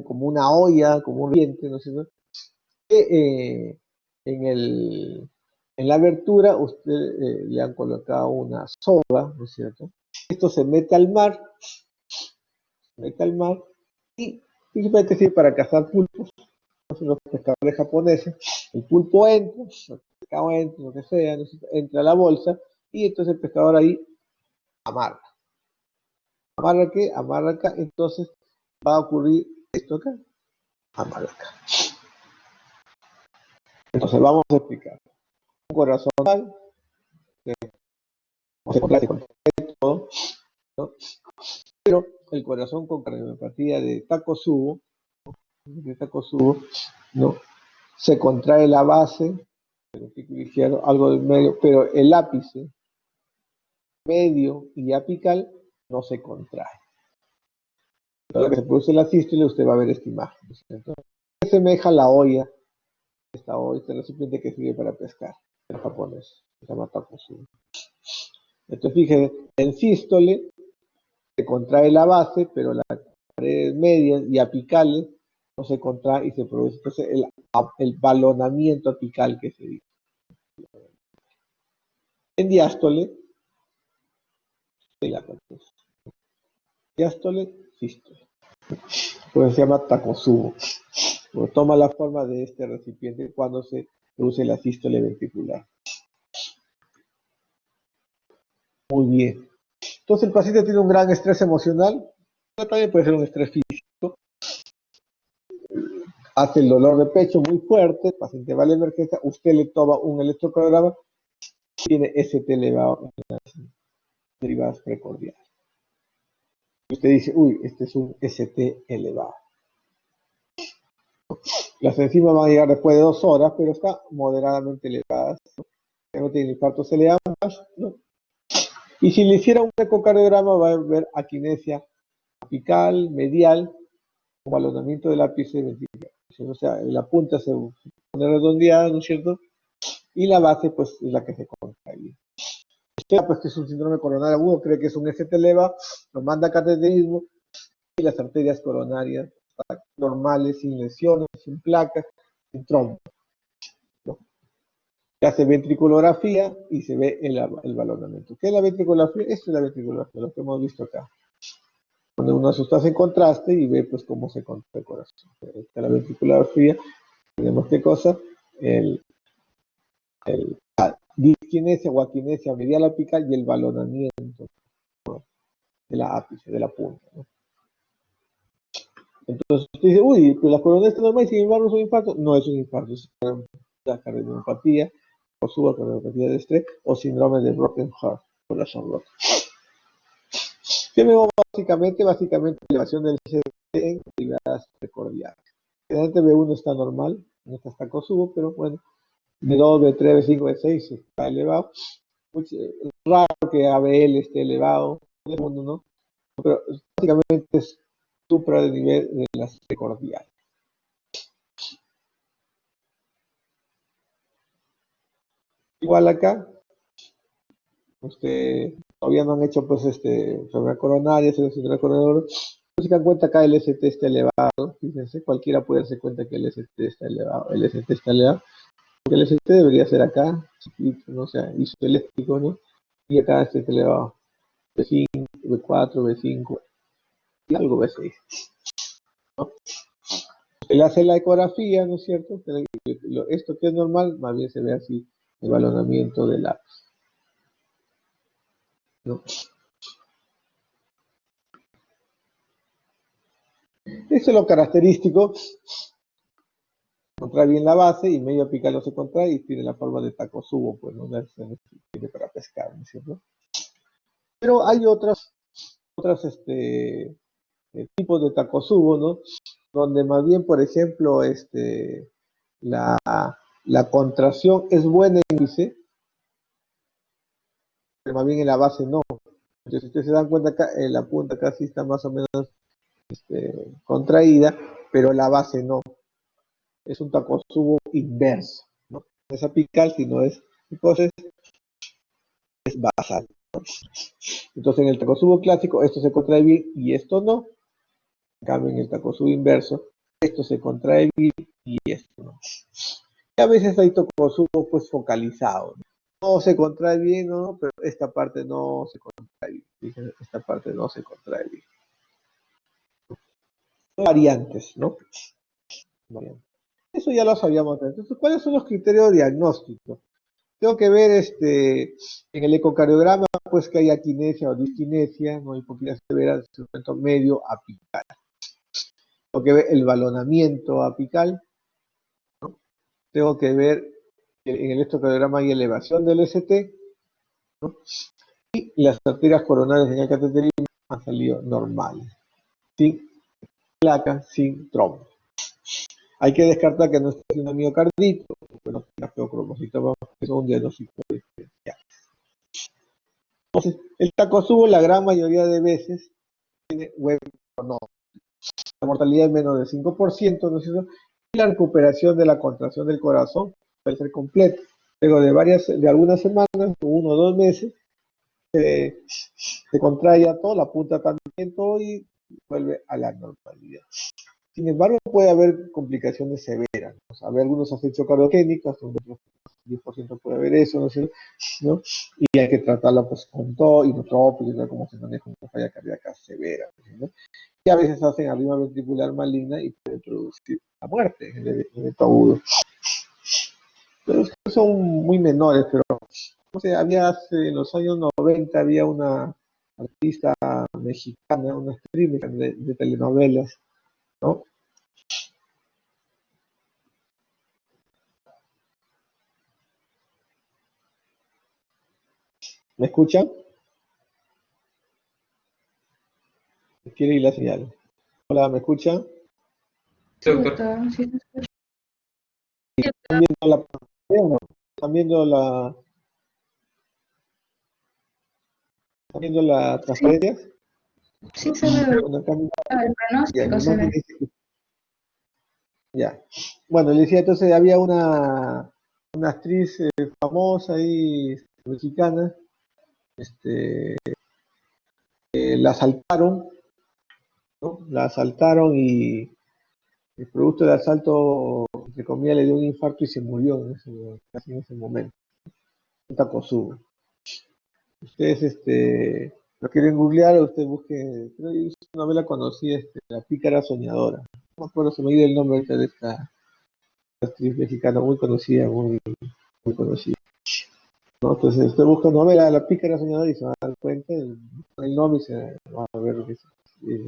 como una olla, como un diente, ¿no es cierto? Que en la abertura usted le han colocado una soga, ¿no es cierto? Esto se mete al mar y principalmente sirve para cazar pulpos. Los pescadores japoneses, el pulpo entra, el pescado entra, lo que sea, entra a la bolsa y entonces el pescador ahí amarra. ¿Amarra qué? Amarra acá, entonces va a ocurrir esto acá, amarra acá. Entonces vamos a explicar. Un corazón normal, se contrae con todo, ¿no? Pero el corazón con cardiopatía de Takotsubo, ¿no? Se contrae la base, el ventículo izquierdo, algo del medio, pero el ápice, medio y apical no se contrae. Ahora que se produce la sístole, usted va a ver esta imagen. Entonces, se asemeja a la olla, este recipiente que sirve para pescar, en japonés, se llama Takotsubo. Entonces, fíjense, en sístole se contrae la base, pero las paredes medias y apicales no se contrae y se produce entonces el balonamiento apical que se dice. En diástole, diástole, sístole. Pues se llama Takotsubo. Toma la forma de este recipiente cuando se produce la sístole ventricular. Muy bien. Entonces el paciente tiene un gran estrés emocional, pero también puede ser un estrés físico. Hace el dolor de pecho muy fuerte, el paciente va a la emergencia, usted le toma un electrocardiograma, tiene ST elevado en las derivadas precordiales. Usted dice, uy, este es un ST elevado. Las enzimas van a llegar después de 2 horas, pero está moderadamente elevadas. No tiene infarto, se le llama, ¿no? Y si le hiciera un ecocardiograma, va a ver aquinesia apical, medial, un balonamiento del ápice ventricular. O sea, la punta se pone redondeada, ¿no es cierto? Y la base, pues, es la que se contrae. Usted, pues, que es un síndrome coronario agudo, cree que es un ST eleva, lo manda a cateterismo y las arterias coronarias normales, sin lesiones, sin placas, sin trombo. ¿No? Se hace ventriculografía y se ve el balonamiento. ¿Qué es la ventriculografía? Esto es la ventriculografía, lo que hemos visto acá. Pone una sustancia en contraste y ve pues cómo se contrae el corazón. Esta es la ventriculografía. Tenemos qué cosa, la disquinesia o aquinesia medial apical y el balonamiento, ¿no? De la ápice, de la punta, ¿no? Entonces usted dice, uy, pues la coronaria está normal y sin embargo es un infarto. No es un infarto, es una cardiopatía, o subcardiopatía de estrés, o síndrome de broken heart, corazón roto. ¿Qué vemos básicamente? Básicamente elevación del CT en actividades precordiales. El B1 está normal, no está Takotsubo, pero bueno, B2, B3, B5, B6 está elevado. Es raro que ABL esté elevado, ¿no? Pero básicamente es supra del nivel de las precordiales. Igual acá, todavía no han hecho pues enfermedad coronaria, síndrome coronario. Si se dan cuenta acá el ST está elevado, fíjense, cualquiera puede darse cuenta que el ST está elevado, porque el ST debería ser acá, no sea isoeléctrico, ¿no? Y acá está elevado, B5, B4, B5 y algo B6, ¿no? Él hace la ecografía, ¿no es cierto? Esto que es normal, más bien se ve así, el balonamiento del ápice, ¿no? Eso es lo característico contrae bien la base y medio apical no se contrae y tiene la forma de Takotsubo, pues, ¿no? Tiene para pescar, ¿no es cierto? Pero hay otras tipos de Takotsubo, ¿no? Donde más bien, por ejemplo, la, la contracción es buena en índice, pero más bien en la base no. Entonces, si ustedes se dan cuenta acá, la punta casi está más o menos contraída, pero la base no. Es un Takotsubo inverso, ¿no? No es apical, sino entonces es basal, ¿no? Entonces, en el Takotsubo clásico, esto se contrae bien y esto no. En cambio, en el Takotsubo inverso, esto se contrae bien y esto no. Y a veces hay Takotsubo pues focalizado, ¿no? No se contrae bien, ¿no? Pero esta parte no se contrae bien. Fíjense, esta parte no se contrae bien. Variantes, ¿no? Variantes. Eso ya lo sabíamos. Entonces, ¿cuáles son los criterios diagnósticos? Tengo que ver en el ecocardiograma, pues que haya aquinesia o disquinesia, no hipoquinesia severa, el segmento medio apical. Tengo que ver el balonamiento apical, ¿no? Tengo que ver en el electrocardiograma hay elevación del ST, ¿no? Y las arterias coronarias en el cateterismo han salido normales, sin placa, sin trombo. Hay que descartar que no esté haciendo miocardito, porque no tenga feocromocitoma, que es un diagnóstico diferencial. Entonces, el Takotsubo la gran mayoría de veces tiene web no. La mortalidad es menos del 5%, ¿no es cierto? Y la recuperación de la contracción del corazón puede ser completa. Luego de algunas semanas, 1 o 2 meses, se contrae ya todo, la punta también todo y vuelve a la normalidad. Sin embargo, puede haber complicaciones severas, ¿no? O sea, hay algunos afectos cardiogénicos, donde el 10% puede haber eso, ¿no es cierto? ¿No? Y hay que tratarla pues con todo, inotrópico, y ver cómo se maneja una falla cardíaca severa, ¿no? Y a veces hacen arriba ventricular maligna y puede producir la muerte en el evento agudo. Pero son muy menores, pero no sé, en los años 90 había una artista mexicana, una actriz de telenovelas, ¿no? ¿Me escuchan? Quiere ir la señal. Hola, ¿me escuchan? Sí, doctor. Doctor, sí, se escucha. ¿Están viendo la pantalla o no? ¿Están viendo la Sí, transparencia? sí se ve. Bueno, acá El ya, mi pronóstico se imagen ve. dice que ya. Bueno, le decía, entonces había una actriz famosa y mexicana, la asaltaron, ¿no? La asaltaron y el producto del asalto, entre comillas, le dio un infarto y se murió casi en ese momento. Un Takotsubo. Ustedes lo quieren googlear, usted busque, creo que es una novela conocida, La pícara soñadora. No me acuerdo, se me ha ido el nombre ahorita de esta actriz mexicana muy conocida, muy conocida, ¿no? Entonces usted busca novela La pícara soñadora y se va a dar cuenta el nombre y se va a ver que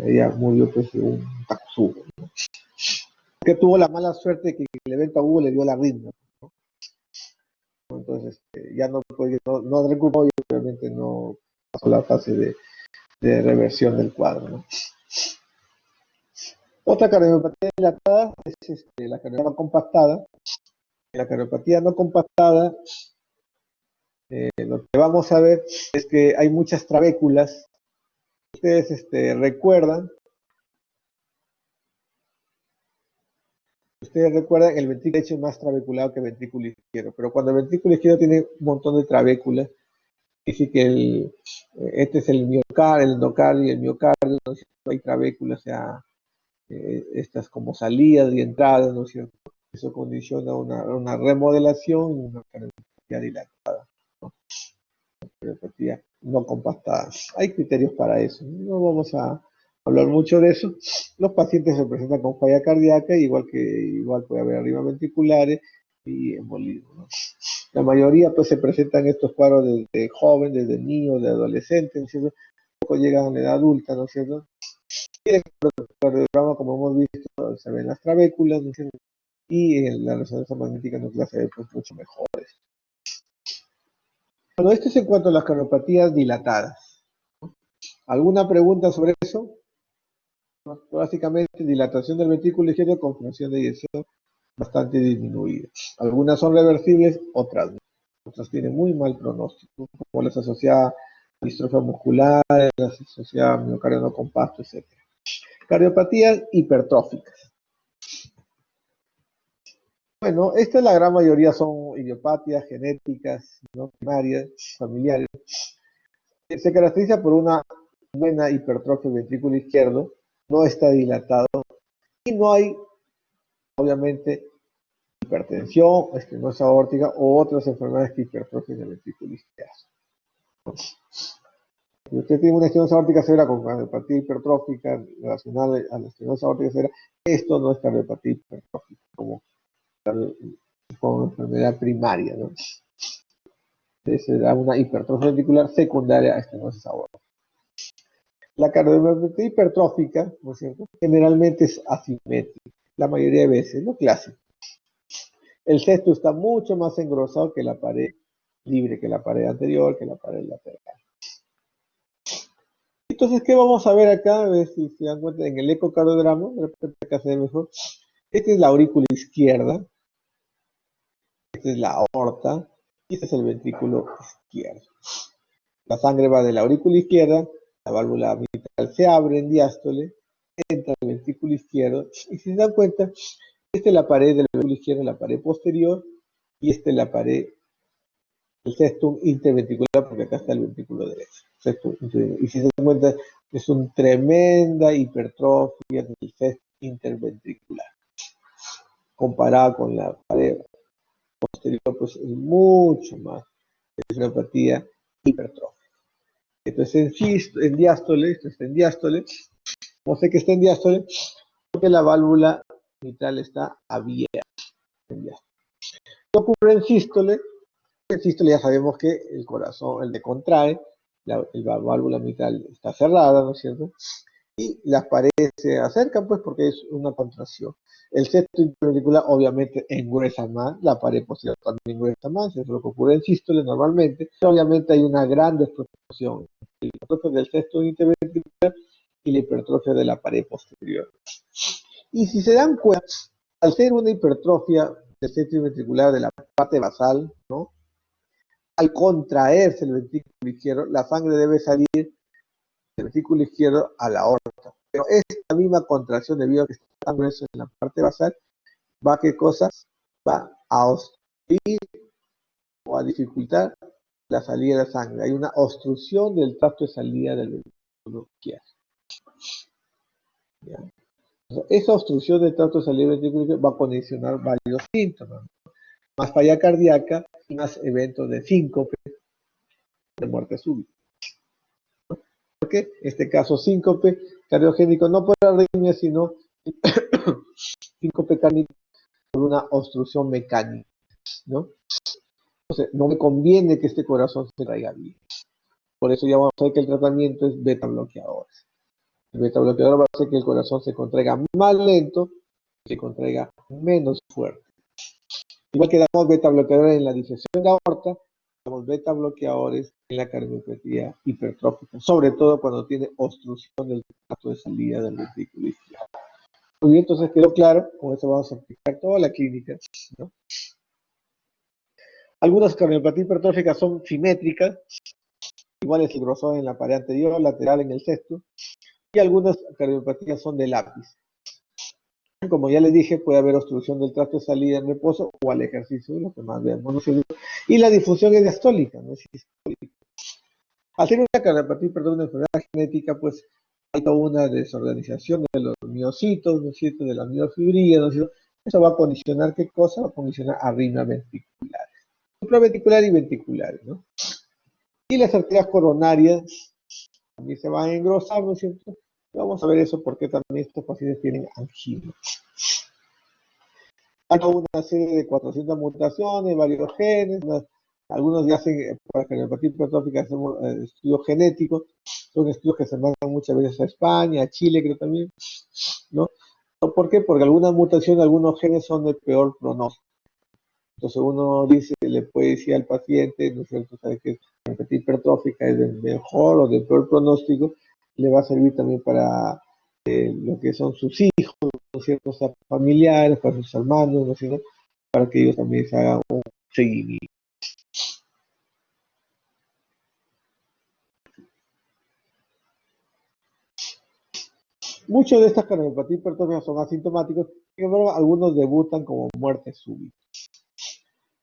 ella murió pues de un Takotsubo, ¿no? Que tuvo la mala suerte de que el evento a Hugo le dio la ritmo, ¿no? Entonces ya no recuperó y obviamente no pasó la fase de reversión del cuadro, ¿no? Otra cardiopatía dilatada es la cardiopatía compactada. En la cardiopatía no compactada, lo que vamos a ver es que hay muchas trabéculas. Ustedes recuerdan el ventrículo derecho es más trabeculado que el ventrículo izquierdo, pero cuando el ventrículo izquierdo tiene un montón de trabéculas, dice que este es el miocardio, el endocardio y el miocardio, ¿no es cierto? Hay trabéculas, o sea, estas como salidas y entradas, ¿no es cierto? Eso condiciona una remodelación y una cardiopatía dilatada, ¿no? Cardiopatía no compactada. Hay criterios para eso, no vamos a hablar mucho de eso. Los pacientes se presentan con falla cardíaca, igual puede haber arriba ventriculares y embolismo, ¿no? La mayoría pues se presentan estos cuadros desde joven, desde niño, de adolescente, ¿no es cierto? Poco llegan a la edad adulta, ¿no es cierto? Y en el cardiograma, como hemos visto, se ven las trabéculas, ¿no es cierto? y la resonancia magnética nuclear se ve pues mucho mejores. Bueno, esto es en cuanto a las cardiopatías dilatadas. ¿Alguna pregunta sobre eso? Básicamente, dilatación del ventrículo izquierdo con función de eyección bastante disminuida. Algunas son reversibles, otras no. Otras tienen muy mal pronóstico, como las asociadas a distrofia muscular, las asociadas a miocardio no compacto, etc. Cardiopatías hipertróficas. Bueno, estas la gran mayoría son idiopatías genéticas, no primarias, familiares. Se caracteriza por una buena hipertrofia del ventrículo izquierdo, no está dilatado y no hay, obviamente, hipertensión, estenosis aórtica o otras enfermedades que hipertrofian el ventrículo izquierdo. Si usted tiene una estenosis aórtica severa con cardiopatía hipertrófica relacionada a la estenosis aórtica severa, esto no es cardiopatía hipertrófica como enfermedad primaria, ¿no? Se da una hipertrofia ventricular secundaria a estenosis aórtica. La cardiopatía hipertrófica, ¿no es cierto?, generalmente es asimétrica, la mayoría de veces, lo clásico. El cesto está mucho más engrosado que la pared libre, que la pared anterior, que la pared lateral. Entonces, ¿qué vamos a ver acá? A ver si se dan cuenta en el ecocardiograma, de repente acá se ve mejor. Esta es la aurícula izquierda, esta es la aorta, y este es el ventrículo izquierdo. La sangre va de la aurícula izquierda, la válvula mitral se abre en diástole, entra al ventrículo izquierdo, y si se dan cuenta, esta es la pared del ventrículo izquierdo, la pared posterior, y esta es la pared, el cestum interventricular, porque acá está el ventrículo derecho. Y si se dan cuenta, es una tremenda hipertrofia del cestum interventricular. Comparada con la pared posterior, pues es mucho más nefropatía hipertrófica. Entonces en diástole, esto está en diástole. ¿Cómo sé que está en diástole? Porque la válvula mitral está abierta en diástole. ¿Qué ocurre en sístole? En sístole ya sabemos que el corazón, el de contrae, la válvula mitral está cerrada, ¿no es cierto? Y las paredes se acercan, pues, porque es una contracción. El septo interventricular obviamente engruesa más, la pared posterior también engruesa más, eso es lo que ocurre en sístole normalmente, pero obviamente hay una gran desproporción entre la hipertrofia del septo interventricular y la hipertrofia de la pared posterior. Y si se dan cuenta, al ser una hipertrofia del septo ventricular de la parte basal, ¿no?, al contraerse el ventrículo izquierdo, la sangre debe salir del ventrículo izquierdo a la aorta. Pero esta misma contracción, debido a que está tan grueso en la parte basal, va a ¿qué cosas? Va a obstruir o a dificultar la salida de la sangre. Hay una obstrucción del tracto de salida del ventrículo izquierdo. ¿Ya? Esa obstrucción del tracto de salida del ventrículo izquierdo va a condicionar varios síntomas, ¿no? Más falla cardíaca y más eventos de síncope, de muerte súbita. Porque en este caso síncope cardiogénico no por arritmia, sino síncope cardíaco por una obstrucción mecánica, ¿no? Entonces, no me conviene que este corazón se traiga bien. Por eso ya vamos a ver que el tratamiento es beta bloqueadores. El beta bloqueador va a hacer que el corazón se contraiga más lento, se contraiga menos fuerte. Igual que damos beta bloqueadores en la disección de aorta, damos beta bloqueadores en la cardiopatía hipertrófica, sobre todo cuando tiene obstrucción del tracto de salida del ventrículo izquierdo. Muy bien, entonces quedó claro, con eso vamos a aplicar toda la clínica, ¿no? Algunas cardiopatías hipertróficas son simétricas, igual es el grosor en la pared anterior, lateral en el cesto, y algunas cardiopatías son de lápiz. Como ya les dije, puede haber obstrucción del tracto de salida en reposo o al ejercicio, lo que más vemos, ¿no? Y la difusión es diastólica, no es sistólica. Al ser una cardiopatía, perdón, una enfermedad genética, pues hay toda una desorganización de los miocitos, ¿no es cierto?, de la miofibrina, ¿no es cierto? Eso va a condicionar, ¿qué cosa? Va a condicionar arritmias ventriculares, supraventriculares y ventriculares, ¿no? Y las arterias coronarias también se van a engrosar, ¿no es cierto? Vamos a ver eso porque también estos pacientes tienen angina. Hay una serie de 400 mutaciones, varios genes, algunos ya hacen, para cardiopatía hipertrófica hacemos estudios genéticos, son estudios que se mandan muchas veces a España, a Chile creo también, ¿no? ¿Por qué? Porque algunas mutaciones, algunos genes son de peor pronóstico. Entonces uno dice, le puede decir al paciente, ¿no es cierto? Sabe que la cardiopatía hipertrófica es de mejor o de peor pronóstico, le va a servir también para lo que son sus hijos, ¿no es cierto? O sea, familiares, para sus hermanos, ¿no es cierto? Para que ellos también se hagan un seguimiento. Muchos de estas cardiopatías hipertróficas son asintomáticos, sin embargo, algunos debutan como muerte súbita.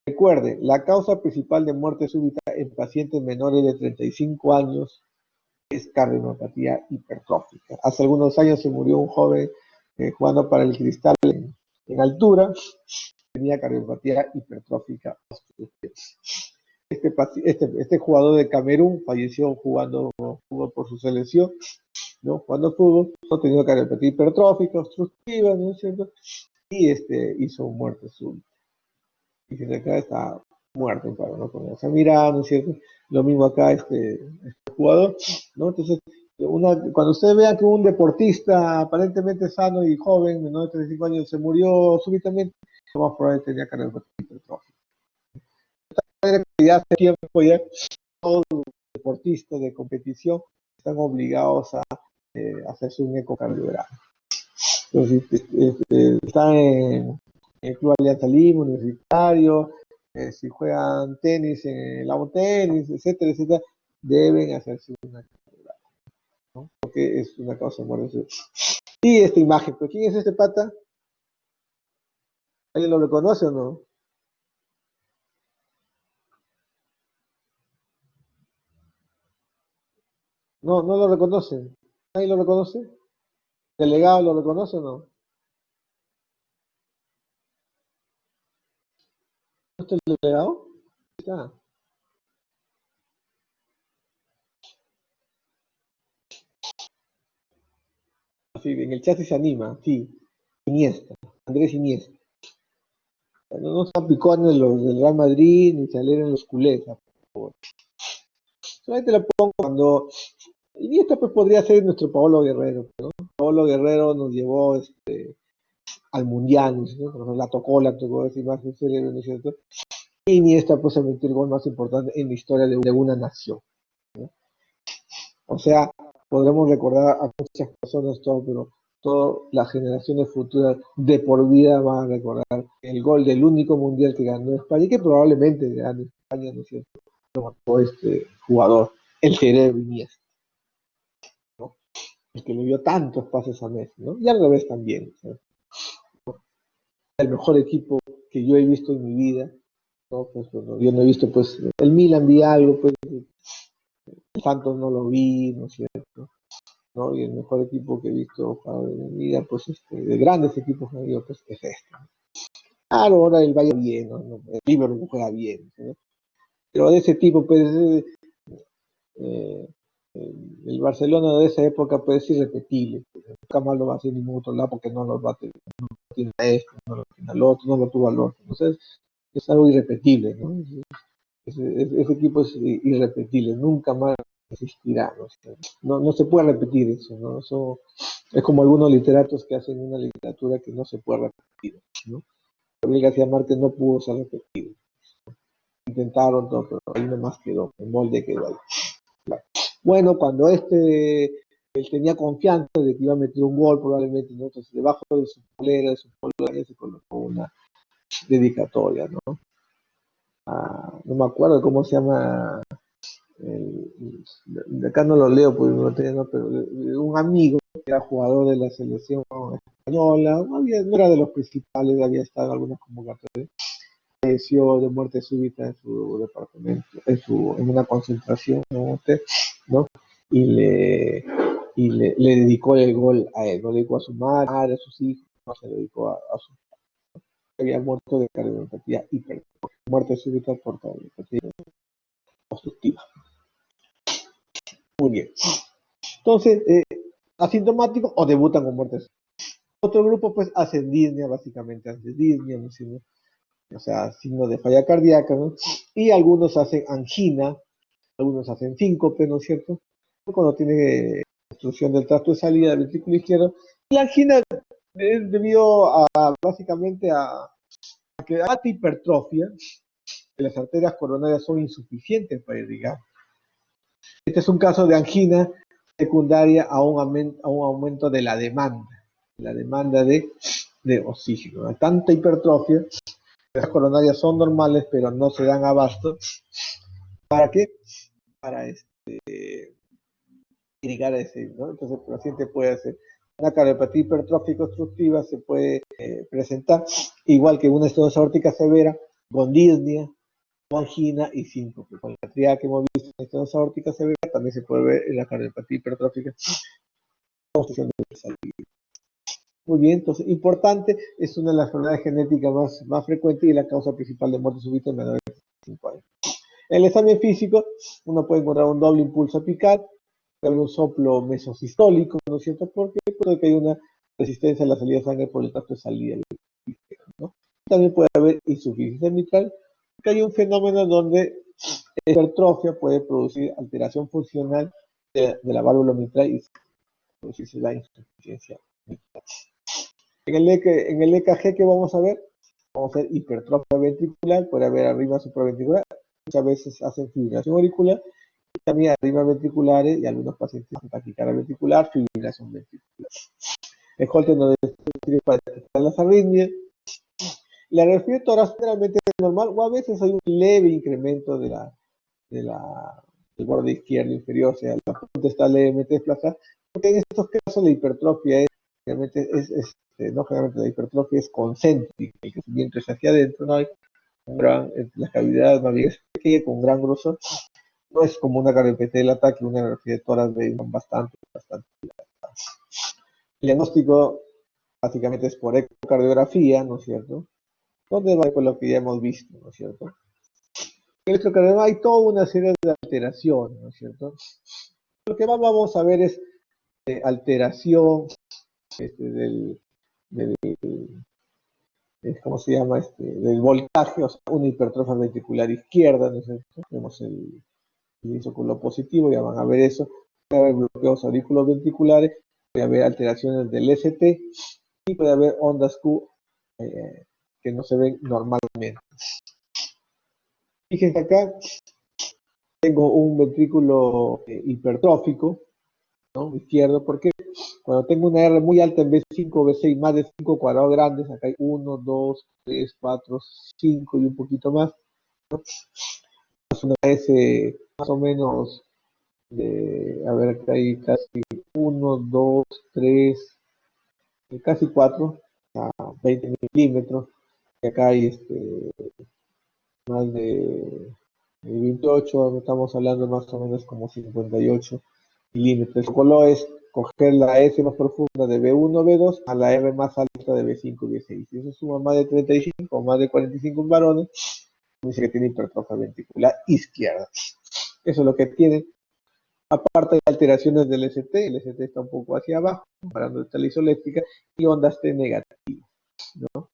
Recuerde, la causa principal de muerte súbita en pacientes menores de 35 años es cardiopatía hipertrófica. Hace algunos años se murió un joven jugando para el Cristal en altura, tenía cardiopatía hipertrófica. Este jugador de Camerún falleció jugando fútbol por su selección, ¿no? Jugando fútbol, no tenía cardiopatía hipertrófica, obstructiva, ¿no es cierto? Y hizo muerte súbita. Y desde acá está muerto, para no ponerse a mirar, ¿no es cierto? Lo mismo acá este jugador, ¿no? Entonces, cuando usted vea que un deportista aparentemente sano y joven, menor de 35 años, se murió súbitamente, lo más probable tenía cardiopatía hipertrófica. Ya hace tiempo ya todos los deportistas de competición están obligados a hacerse un ecocardiograma. Entonces, están en el Club Alianza Lima, Universitario, si juegan tenis en el lago tenis, etcétera, etcétera, deben hacerse una cardiograma, ¿no? Porque es una causa de muerte. Y esta imagen, ¿pero quién es este pata? ¿Alguien lo reconoce o no? No, no lo reconocen. ¿Nadie lo reconoce? ¿El delegado lo reconoce o no? ¿No está el delegado? Está. Sí, en el chat se anima, sí. Iniesta, Andrés Iniesta. No se picones los del Real Madrid ni se alegren los culés, por favor. Solamente lo pongo cuando. Y esto pues podría ser nuestro Paolo Guerrero, ¿no? Paolo Guerrero nos llevó al Mundial, ¿no? La tocó, es más célebre, ¿no es cierto? Y Iniesta pues se metió el gol más importante en la historia de una nación, ¿no? O sea, podremos recordar a muchas personas todo, pero todas las generaciones futuras de por vida van a recordar el gol del único mundial que ganó España y que probablemente gane España, ¿no es cierto? Lo marcó este jugador, el cerebro Iniesta, ¿no? El que le dio tantos pases a Messi, ¿no? Y al revés también, ¿no? El mejor equipo que yo he visto en mi vida, ¿no? Pues bueno, yo no he visto, pues, el Milan vi algo, pues, el Santos no lo vi, ¿no es cierto? ¿No? Y el mejor equipo que he visto en mi vida, pues, de grandes equipos que he visto, pues, es este. Claro, ahora el Bayern bien, ¿no? El Liverpool juega bien, ¿no? Pero de ese tipo, pues, eh, el Barcelona de esa época puede ser irrepetible, nunca más lo va a hacer en ningún otro lado porque no lo va a tener, no lo tiene a este, no lo tiene al otro, no lo tuvo al otro. Entonces es algo irrepetible, ¿no? Ese equipo es irrepetible, nunca más existirá, ¿no? No se puede repetir eso, ¿no? Eso es como algunos literatos que hacen una literatura que no se puede repetir, ¿no? Gabriel García Márquez no pudo ser repetido. Intentaron todo, pero ahí nomás quedó, el molde quedó ahí. Bueno, cuando él tenía confianza de que iba a meter un gol probablemente, ¿no? Entonces debajo de su polera, de su polera, se colocó una dedicatoria, ¿no? No me acuerdo cómo se llama, de acá no lo leo porque no tenía, pero un amigo que era jugador de la selección española, no era de los principales, había estado en algunas convocatorias, falleció de muerte súbita en su departamento, en una concentración, ¿no? Y le dedicó el gol a él, lo dedicó a su madre, a sus hijos, no se lo dedicó a su había muerto de cardiopatía muerte súbita por cardiopatía obstructiva. Muy bien. Entonces, asintomáticos o debutan con muerte súbita. Otro grupo, pues, hacen disnea, básicamente, hacen disnea, ¿no? O sea, signos de falla cardíaca, ¿no? Y algunos hacen angina, algunos hacen síncope, ¿no es cierto? Cuando tiene obstrucción del tracto de salida del ventrículo izquierdo. La angina Es debido a, básicamente a que hay hipertrofia, que las arterias coronarias son insuficientes para irrigar. Este es un caso de angina secundaria a un aumento de la demanda de oxígeno. Hay tanta hipertrofia, las coronarias son normales, pero no se dan abasto. ¿Para qué? Para irrigar ese, ¿no? Entonces el paciente puede hacer una cardiopatía hipertrófica obstructiva, se puede presentar igual que una estenosis aórtica severa, con disnea, angina y síncope. Con la triada que hemos visto en la estenosis aórtica severa, también se puede ver en la cardiopatía hipertrófica. Muy bien, entonces, importante, es una de las enfermedades genéticas más frecuentes y la causa principal de muerte súbita en menores de 5 años. En el examen físico, uno puede encontrar un doble impulso apical, puede haber un soplo mesosistólico, ¿no es cierto? Porque puede que hay una resistencia a la salida de sangre por el tracto de salida, ¿no? También puede haber insuficiencia mitral, que hay un fenómeno donde la hipertrofia puede producir alteración funcional de la válvula mitral y producirse la insuficiencia mitral. En el EKG que vamos a ver hipertrofia ventricular, puede haber arriba supraventricular, muchas veces hacen fibrilación auricular, y también arriba ventriculares y algunos pacientes hacen taquicardia ventricular, fibrilación ventricular. El Holter no debe servir para detectar las arritmias. La radiografía torácica generalmente es normal, o a veces hay un leve incremento del borde izquierdo inferior, o sea, la punta está levemente desplazada, porque en estos casos la hipertrofia generalmente la hipertrofia es concéntrica, el crecimiento es hacia adentro, no hay la cavidad más bien es pequeña, con gran grosor, no es como una cardiopatía del ataque, una radiografía de tórax bastante. El diagnóstico básicamente es por ecocardiografía, ¿no es cierto? ¿Dónde va con lo que ya hemos visto, ¿no es cierto? En el electrocardiograma hay toda una serie de alteraciones, ¿no es cierto? Lo que más vamos a ver es alteración del ¿cómo se llama? Del voltaje, o sea, una hipertrofia ventricular izquierda, ¿no es cierto? Tenemos el isóculo positivo, ya van a ver eso. Puede haber bloqueos auriculos ventriculares, puede haber alteraciones del ST y puede haber ondas Q que no se ven normalmente. Fíjense acá, tengo un ventrículo hipertrófico, ¿no? Izquierdo, porque cuando tengo una R muy alta en B5, B6, más de 5 cuadrados grandes, acá hay 1, 2, 3, 4, 5 y un poquito más, ¿no? Es una S más o menos a ver, acá hay casi 1, 2, 3, casi 4, a 20 milímetros, y acá hay más de 28, estamos hablando más o menos como 58 milímetros. El protocolo es coger la S más profunda de B1, B2 a la R más alta de B5 y B6. Si eso suma más de 35 o más de 45 varones, dice que tiene hipertrofia ventricular izquierda. Eso es lo que tiene. Aparte de alteraciones del ST, el ST está un poco hacia abajo, comparando esta isoeléctrica, y ondas T negativas, ¿no?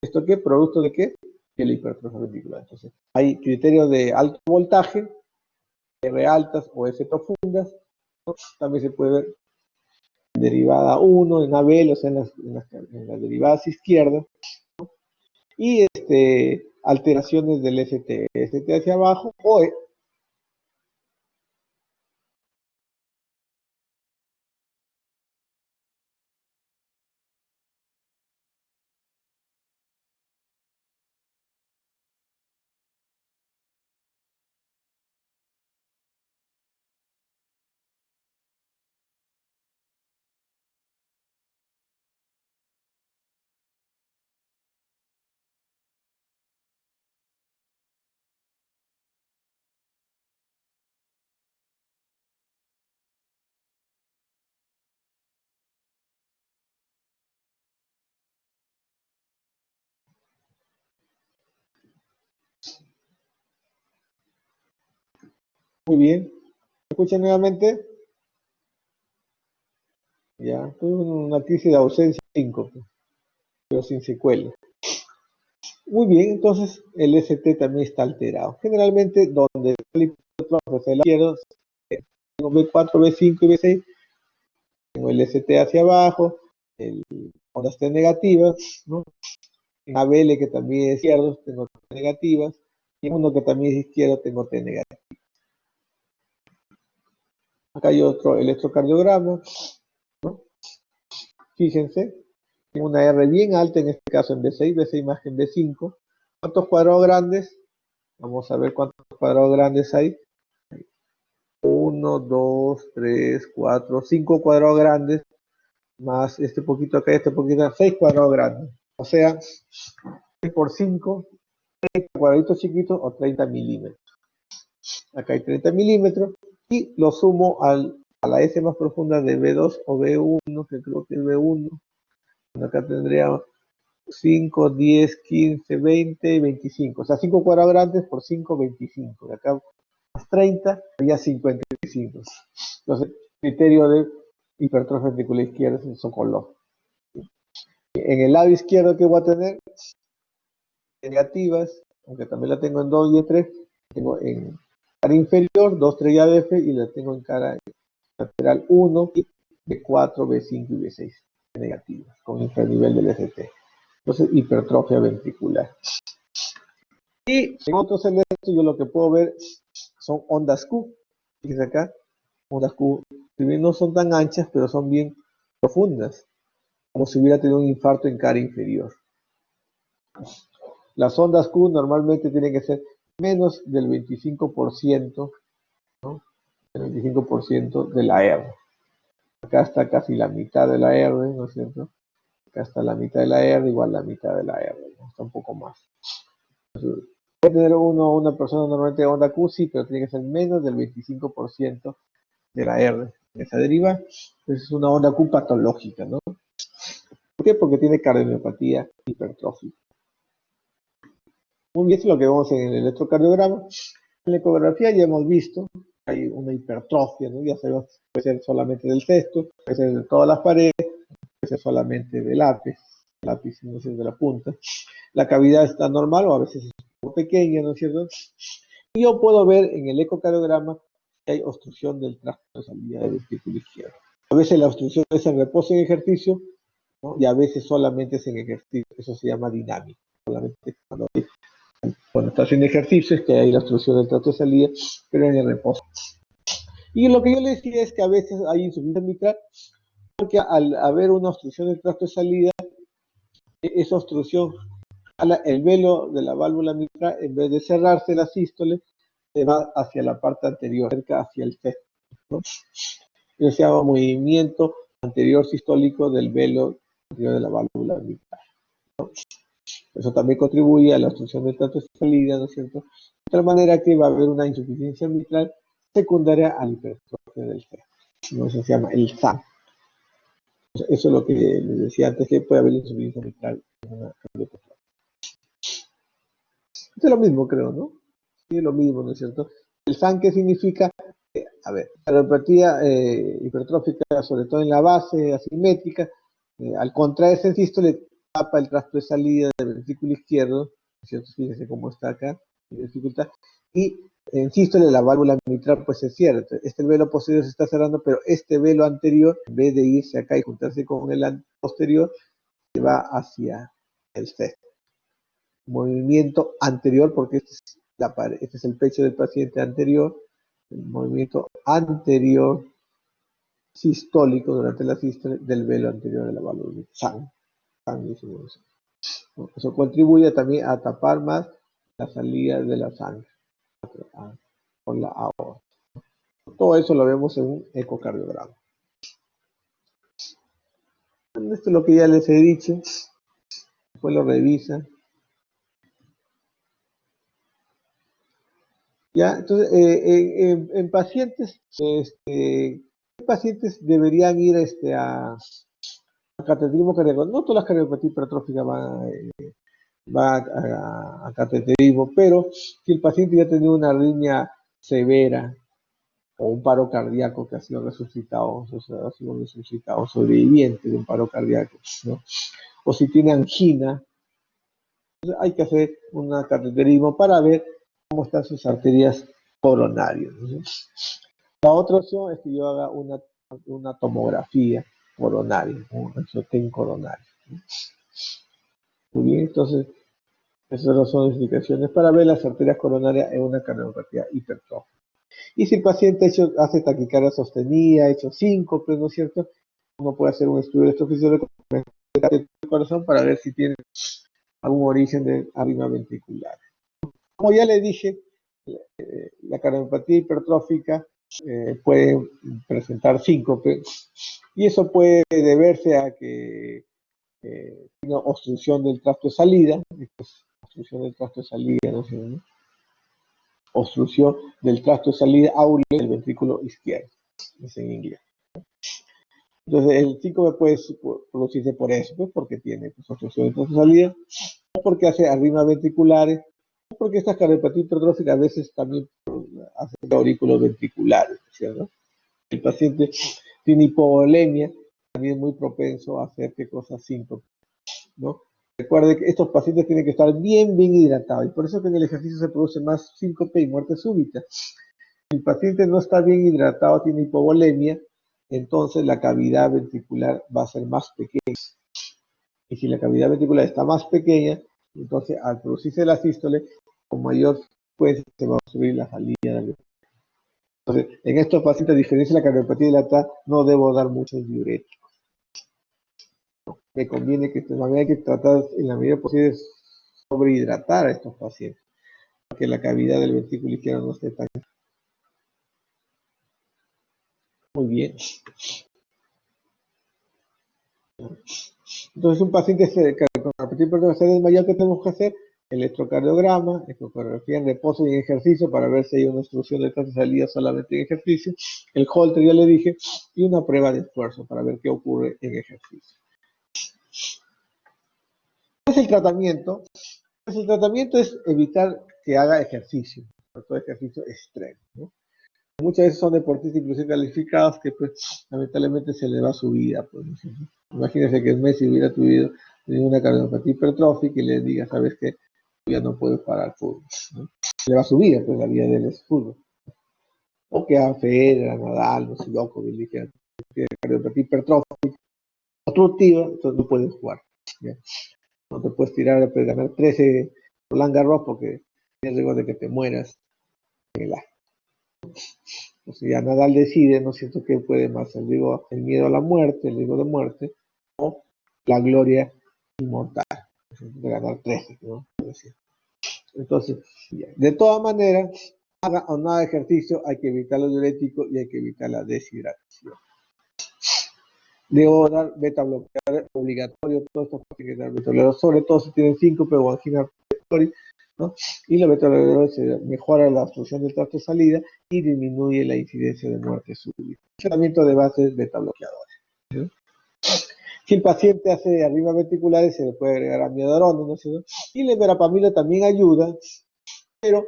¿Esto qué? ¿Producto de qué? De la hipertrofia ventricular. Entonces, hay criterios de alto voltaje, R altas o S profundas, ¿no? También se puede ver en derivada 1, en ABL, o sea, en las derivadas izquierdas, ¿no? Y alteraciones del ST hacia abajo, o muy bien. ¿Me escuchan nuevamente? Ya, tuve una crisis de ausencia 5, pero sin secuela. Muy bien, entonces el ST también está alterado. Generalmente, donde el hipertrofia hacia el izquierdo, tengo B4, B5 y B6, tengo el ST hacia abajo, ondas T negativas, ¿no? En ABL, que también es izquierdo, tengo T negativas, y en uno que también es izquierdo, tengo T negativa. Acá hay otro electrocardiograma, ¿no? Fíjense, tengo una R bien alta, en este caso en B6, B6 más que en B5. ¿Cuántos cuadrados grandes? Vamos a ver cuántos cuadrados grandes hay. 1, 2, 3, 4, 5 cuadrados grandes, más este poquito acá, este poquito, 6 cuadrados grandes. O sea, 6 por 5, 30 cuadraditos chiquitos o 30 milímetros. Acá hay 30 milímetros y lo sumo a la S más profunda de B2 o B1, que creo que es B1. Acá tendría 5, 10, 15, 20 y 25. O sea, 5 cuadrados grandes por 5, 25. De acá más 30, había 55. Entonces, criterio de hipertrofia ventricular izquierda es el Sokolov. En el lado izquierdo que voy a tener negativas, aunque también la tengo en 2 y en 3, tengo en cara inferior 2, 3 y ABF y la tengo en cara lateral 1, B4, B5 y B6 negativas, con infranivel del ST. Entonces, hipertrofia ventricular. Y en otros elementos yo lo que puedo ver son ondas Q. Fíjense acá, ondas Q, si bien no son tan anchas, pero son bien profundas, como si hubiera tenido un infarto en cara inferior. Las ondas Q normalmente tienen que ser menos del 25%, ¿no? El 25% de la R. Acá está casi la mitad de la R, ¿no es cierto? Acá está la mitad de la R, igual la mitad de la R, ¿no? Está un poco más. Entonces, puede tener una persona normalmente de onda Q, sí, pero tiene que ser menos del 25% de la R. Esa deriva, es una onda Q patológica, ¿no? ¿Por qué? Porque tiene cardiomiopatía hipertrófica. Muy bien, eso es lo que vemos en el electrocardiograma. En la ecografía ya hemos visto que hay una hipertrofia, ¿no? Ya sabemos, puede ser solamente del cesto, puede ser de todas las paredes, puede ser solamente del ápice, no sé, de la punta. La cavidad está normal o a veces es un poco pequeña, ¿no es cierto? Y yo puedo ver en el ecocardiograma que hay obstrucción del tracto de salida del ventrículo izquierdo. A veces la obstrucción es en reposo en ejercicio, ¿no? Y a veces solamente es en ejercicio. Eso se llama dinámico. Solamente cuando está haciendo ejercicio es que hay la obstrucción del tracto de salida, pero en el reposo. Y lo que yo le decía es que a veces hay insuficiencia mitral, porque al haber una obstrucción del tracto de salida, esa obstrucción, el velo de la válvula mitral, en vez de cerrarse la sístole, se va hacia la parte anterior, cerca hacia el cesto, ¿no? Eso se llama movimiento anterior sistólico del velo anterior de la válvula mitral, ¿no? Eso también contribuye a la obstrucción del tracto de salida, ¿no es cierto? De tal manera que va a haber una insuficiencia mitral secundaria a la hipertrofia del cesto, ¿no? Eso se llama el SAM. Eso es lo que les decía antes, que puede haber insuficiencia mitral en una cardiopatía. Esto es lo mismo, creo, ¿no? Sí, es lo mismo, ¿no es cierto? El SAM, ¿qué significa? A ver, cardiopatía hipertrófica, sobre todo en la base asimétrica, al contraerse en sístole, tapa el tracto de salida del ventrículo izquierdo, ¿no es cierto? Fíjense cómo está acá, dificultad, y en sístole la válvula mitral pues se cierra. Este velo posterior se está cerrando, pero este velo anterior, en vez de irse acá y juntarse con el posterior, se va hacia el cesto. Movimiento anterior, porque este es el pecho del paciente anterior, el movimiento anterior sistólico durante la sístole del velo anterior de la válvula SAM. Eso contribuye también a tapar más la salida de la sangre por la aorta. Todo eso lo vemos en un ecocardiograma. Esto es lo que ya les he dicho. Después lo revisan. Ya, entonces, en pacientes, ¿qué pacientes deberían ir a cateterismo cardíaco? No todas las cardiopatías hipertróficas van a cateterismo, pero si el paciente ya ha tenido una arritmia severa o un paro cardíaco que ha sido resucitado, sobreviviente de un paro cardíaco, ¿no? O si tiene angina, hay que hacer un cateterismo para ver cómo están sus arterias coronarias, ¿no? La otra opción es que yo haga una tomografía coronario, un exotén coronario. Muy bien, entonces, esas son las indicaciones para ver las arterias coronarias en una cardiopatía hipertrófica. Y si el paciente hace taquicardia sostenida, ha hecho síncope, ¿no es cierto? Uno puede hacer un estudio electrofisiológico del corazón para ver si tiene algún origen de arritmia ventricular. Como ya le dije, la cardiopatía hipertrófica puede presentar síncope y eso puede deberse a que tiene obstrucción del tracto de salida, obstrucción del tracto de salida, ¿no? Obstrucción del tracto de salida auricular del ventrículo izquierdo, es en inglés. Entonces el síncope puede producirse por eso, pues, porque tiene obstrucción del tracto de salida, o porque hace arritmias ventriculares, o porque estas cardiopatías hipertróficas a veces también hacen aurículos ventriculares, ¿cierto? El paciente tiene hipovolemia, también es muy propenso a hacer qué cosas síncope, ¿no? Recuerde que estos pacientes tienen que estar bien hidratados y por eso que en el ejercicio se produce más síncope y muerte súbita. Si el paciente no está bien hidratado, tiene hipovolemia, entonces la cavidad ventricular va a ser más pequeña. Y si la cavidad ventricular está más pequeña, entonces al producirse la sístole, con mayor frecuencia se va a subir la salida del ventricular. Entonces, en estos pacientes, a diferencia de la cardiopatía dilatada, no debo dar muchos diuréticos. Me conviene que también hay que tratar en la medida posible de sobrehidratar a estos pacientes, para que la cavidad del ventrículo izquierdo no esté tan... Muy bien. Entonces, un paciente con cardiopatía hipertensiva se desmayado, ¿qué tenemos que hacer? Electrocardiograma, ecografía en reposo y en ejercicio para ver si hay una obstrucción de tracto de salida solamente en ejercicio, el Holter ya le dije, y una prueba de esfuerzo para ver qué ocurre en ejercicio. ¿Qué es el tratamiento? Pues el tratamiento es evitar que haga ejercicio, sobre todo ejercicio extremo, ¿no? Muchas veces son deportistas inclusive calificados que pues lamentablemente se les va su vida. Pues, ¿no? Imagínense que Messi hubiera tenido una cardiopatía hipertrófica y le diga, ¿sabes qué? Ya no puedes parar fútbol, ¿no? Se le va su vida, pues la vida de él es fútbol. O que a Federer, a Nadal, no sé, Djokovic, dijeran, tiene cardiopatía hipertrófica, obstructiva, entonces no puedes jugar, ¿ya? No te puedes tirar, puedes ganar 13 Roland Garros porque tienes riesgo de que te mueras en el acto. Entonces ya Nadal decide, ¿no es cierto?, qué puede más, el miedo a la muerte, el riesgo de muerte, o la gloria inmortal, de ganar 13, ¿no? Entonces, de todas maneras, haga o no haga ejercicio, hay que evitar los diuréticos y hay que evitar la deshidratación. Debo dar beta bloqueador obligatorio, todos estos tienen que dar beta bloqueador, sobre todo si tienen síncope o angina respiratoria, ¿no? Y la beta bloqueador se mejora la obstrucción del tracto de salida y disminuye la incidencia de muerte súbita. El tratamiento de base es beta bloqueadores, ¿sí? Si el paciente hace arritmias ventriculares, se le puede agregar amiodarona, ¿no es cierto? Y el verapamilo también ayuda, pero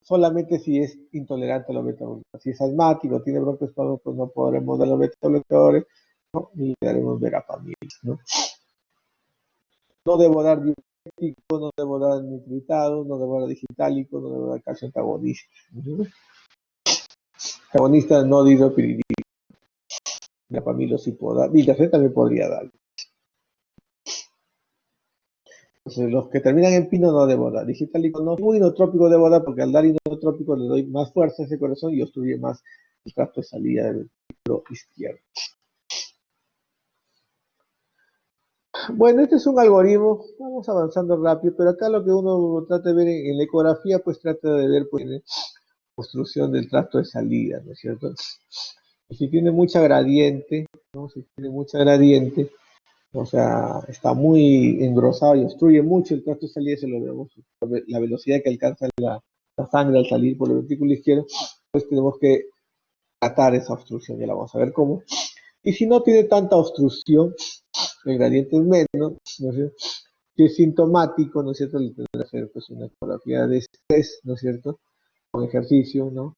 solamente si es intolerante a los beta bloqueadores. Si es asmático, tiene broncoespasmo, pues no podremos dar los beta bloqueadores, ¿no? Y le daremos verapamil, ¿no? No debo dar diurético, no debo dar nitritado, no debo dar digitálico, no debo dar calcio antagonista. Antagonista no dihidropiridina. Verapamilo sí puedo dar, Viltacet también podría dar. Entonces, los que terminan en pino no debo dar. Digitálico no, muy inotrópico debo dar porque al dar inotrópico le doy más fuerza a ese corazón y obstruye más el tracto de salida del ventrículo izquierdo. Bueno, este es un algoritmo, vamos avanzando rápido, pero acá lo que uno trata de ver en la ecografía, pues trata de ver pues, obstrucción del tracto de salida, ¿no es cierto? Y si tiene mucha gradiente, ¿no? Si tiene mucha gradiente, o sea, está muy engrosado y obstruye mucho el tracto de salida, se lo vemos, la velocidad que alcanza la sangre al salir por el ventrículo izquierdo, pues tenemos que tratar esa obstrucción, ya la vamos a ver cómo. Y si no tiene tanta obstrucción, el gradiente es menos, ¿no es cierto? Si es sintomático, ¿no es cierto? Le tendrá que hacer pues, una ecografía de estrés, ¿no es cierto? Con ejercicio, ¿no?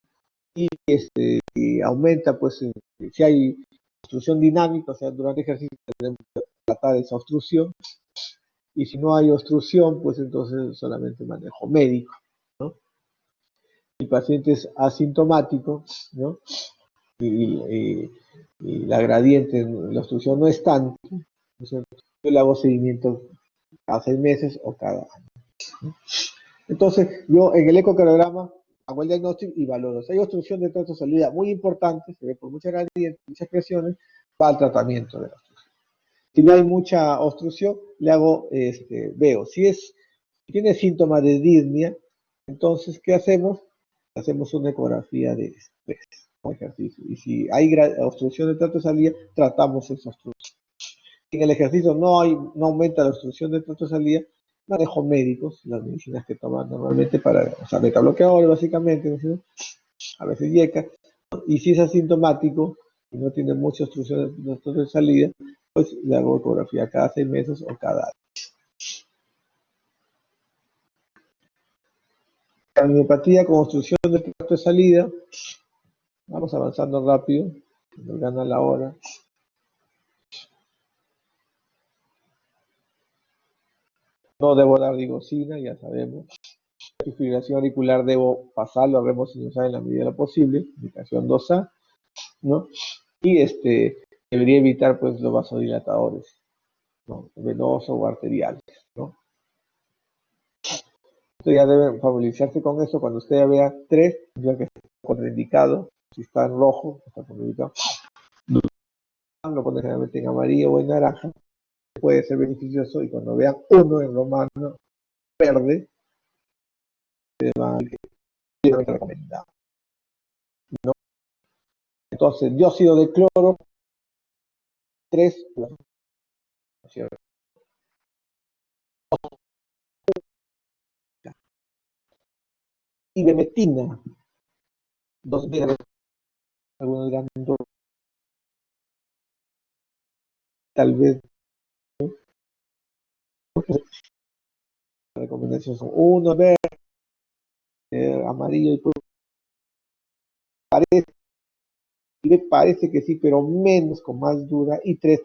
Y aumenta, pues, si hay obstrucción dinámica, o sea, durante ejercicio tenemos que tratar esa obstrucción. Y si no hay obstrucción, pues entonces solamente manejo médico, ¿no? Si el paciente es asintomático, ¿no? y la gradiente, la obstrucción no es tanto, ¿no es cierto? Yo le hago seguimiento cada 6 meses o cada año. Entonces, yo en el ecocardiograma hago el diagnóstico y valoro. Si hay obstrucción de tracto de salida muy importante, se ve por muchas gradientes, muchas presiones, va al tratamiento de la obstrucción. Si no hay mucha obstrucción, le hago, veo. Si tiene síntomas de disnea, entonces, ¿qué hacemos? Hacemos una ecografía de estrés con ejercicio. Y si hay obstrucción de tracto de salida, tratamos esa obstrucción. Si en el ejercicio no aumenta la obstrucción de tracto de salida, manejo médicos, las medicinas que toman normalmente para, o sea, beta bloqueadores básicamente, ¿no? A veces IECA, y si es asintomático y no tiene mucha obstrucción de tracto de salida, pues le hago ecografía cada 6 meses o cada año. Cardiopatía con obstrucción de tracto de salida, vamos avanzando rápido, nos gana la hora. No debo dar digosina, ya sabemos. Fibrilación auricular debo pasarlo a remosinusar en la medida de lo posible, indicación 2A, ¿no? Y debería evitar pues los vasodilatadores, ¿no? Venosos o arteriales, ¿no? Usted ya debe familiarizarse con eso. Cuando usted ya vea 3, ya que está contraindicado, si está en rojo, está contraindicado, lo pone generalmente en amarillo o en naranja, puede ser beneficioso, y cuando vean 1 en romano, verde, se va a recomendar, ¿no? Entonces, dióxido de cloro, 3, ivermectina, 2 veces, algunos dirán, tal vez, las recomendaciones son 1 verde, amarillo, y parece que sí, pero menos, con más duda, y 3,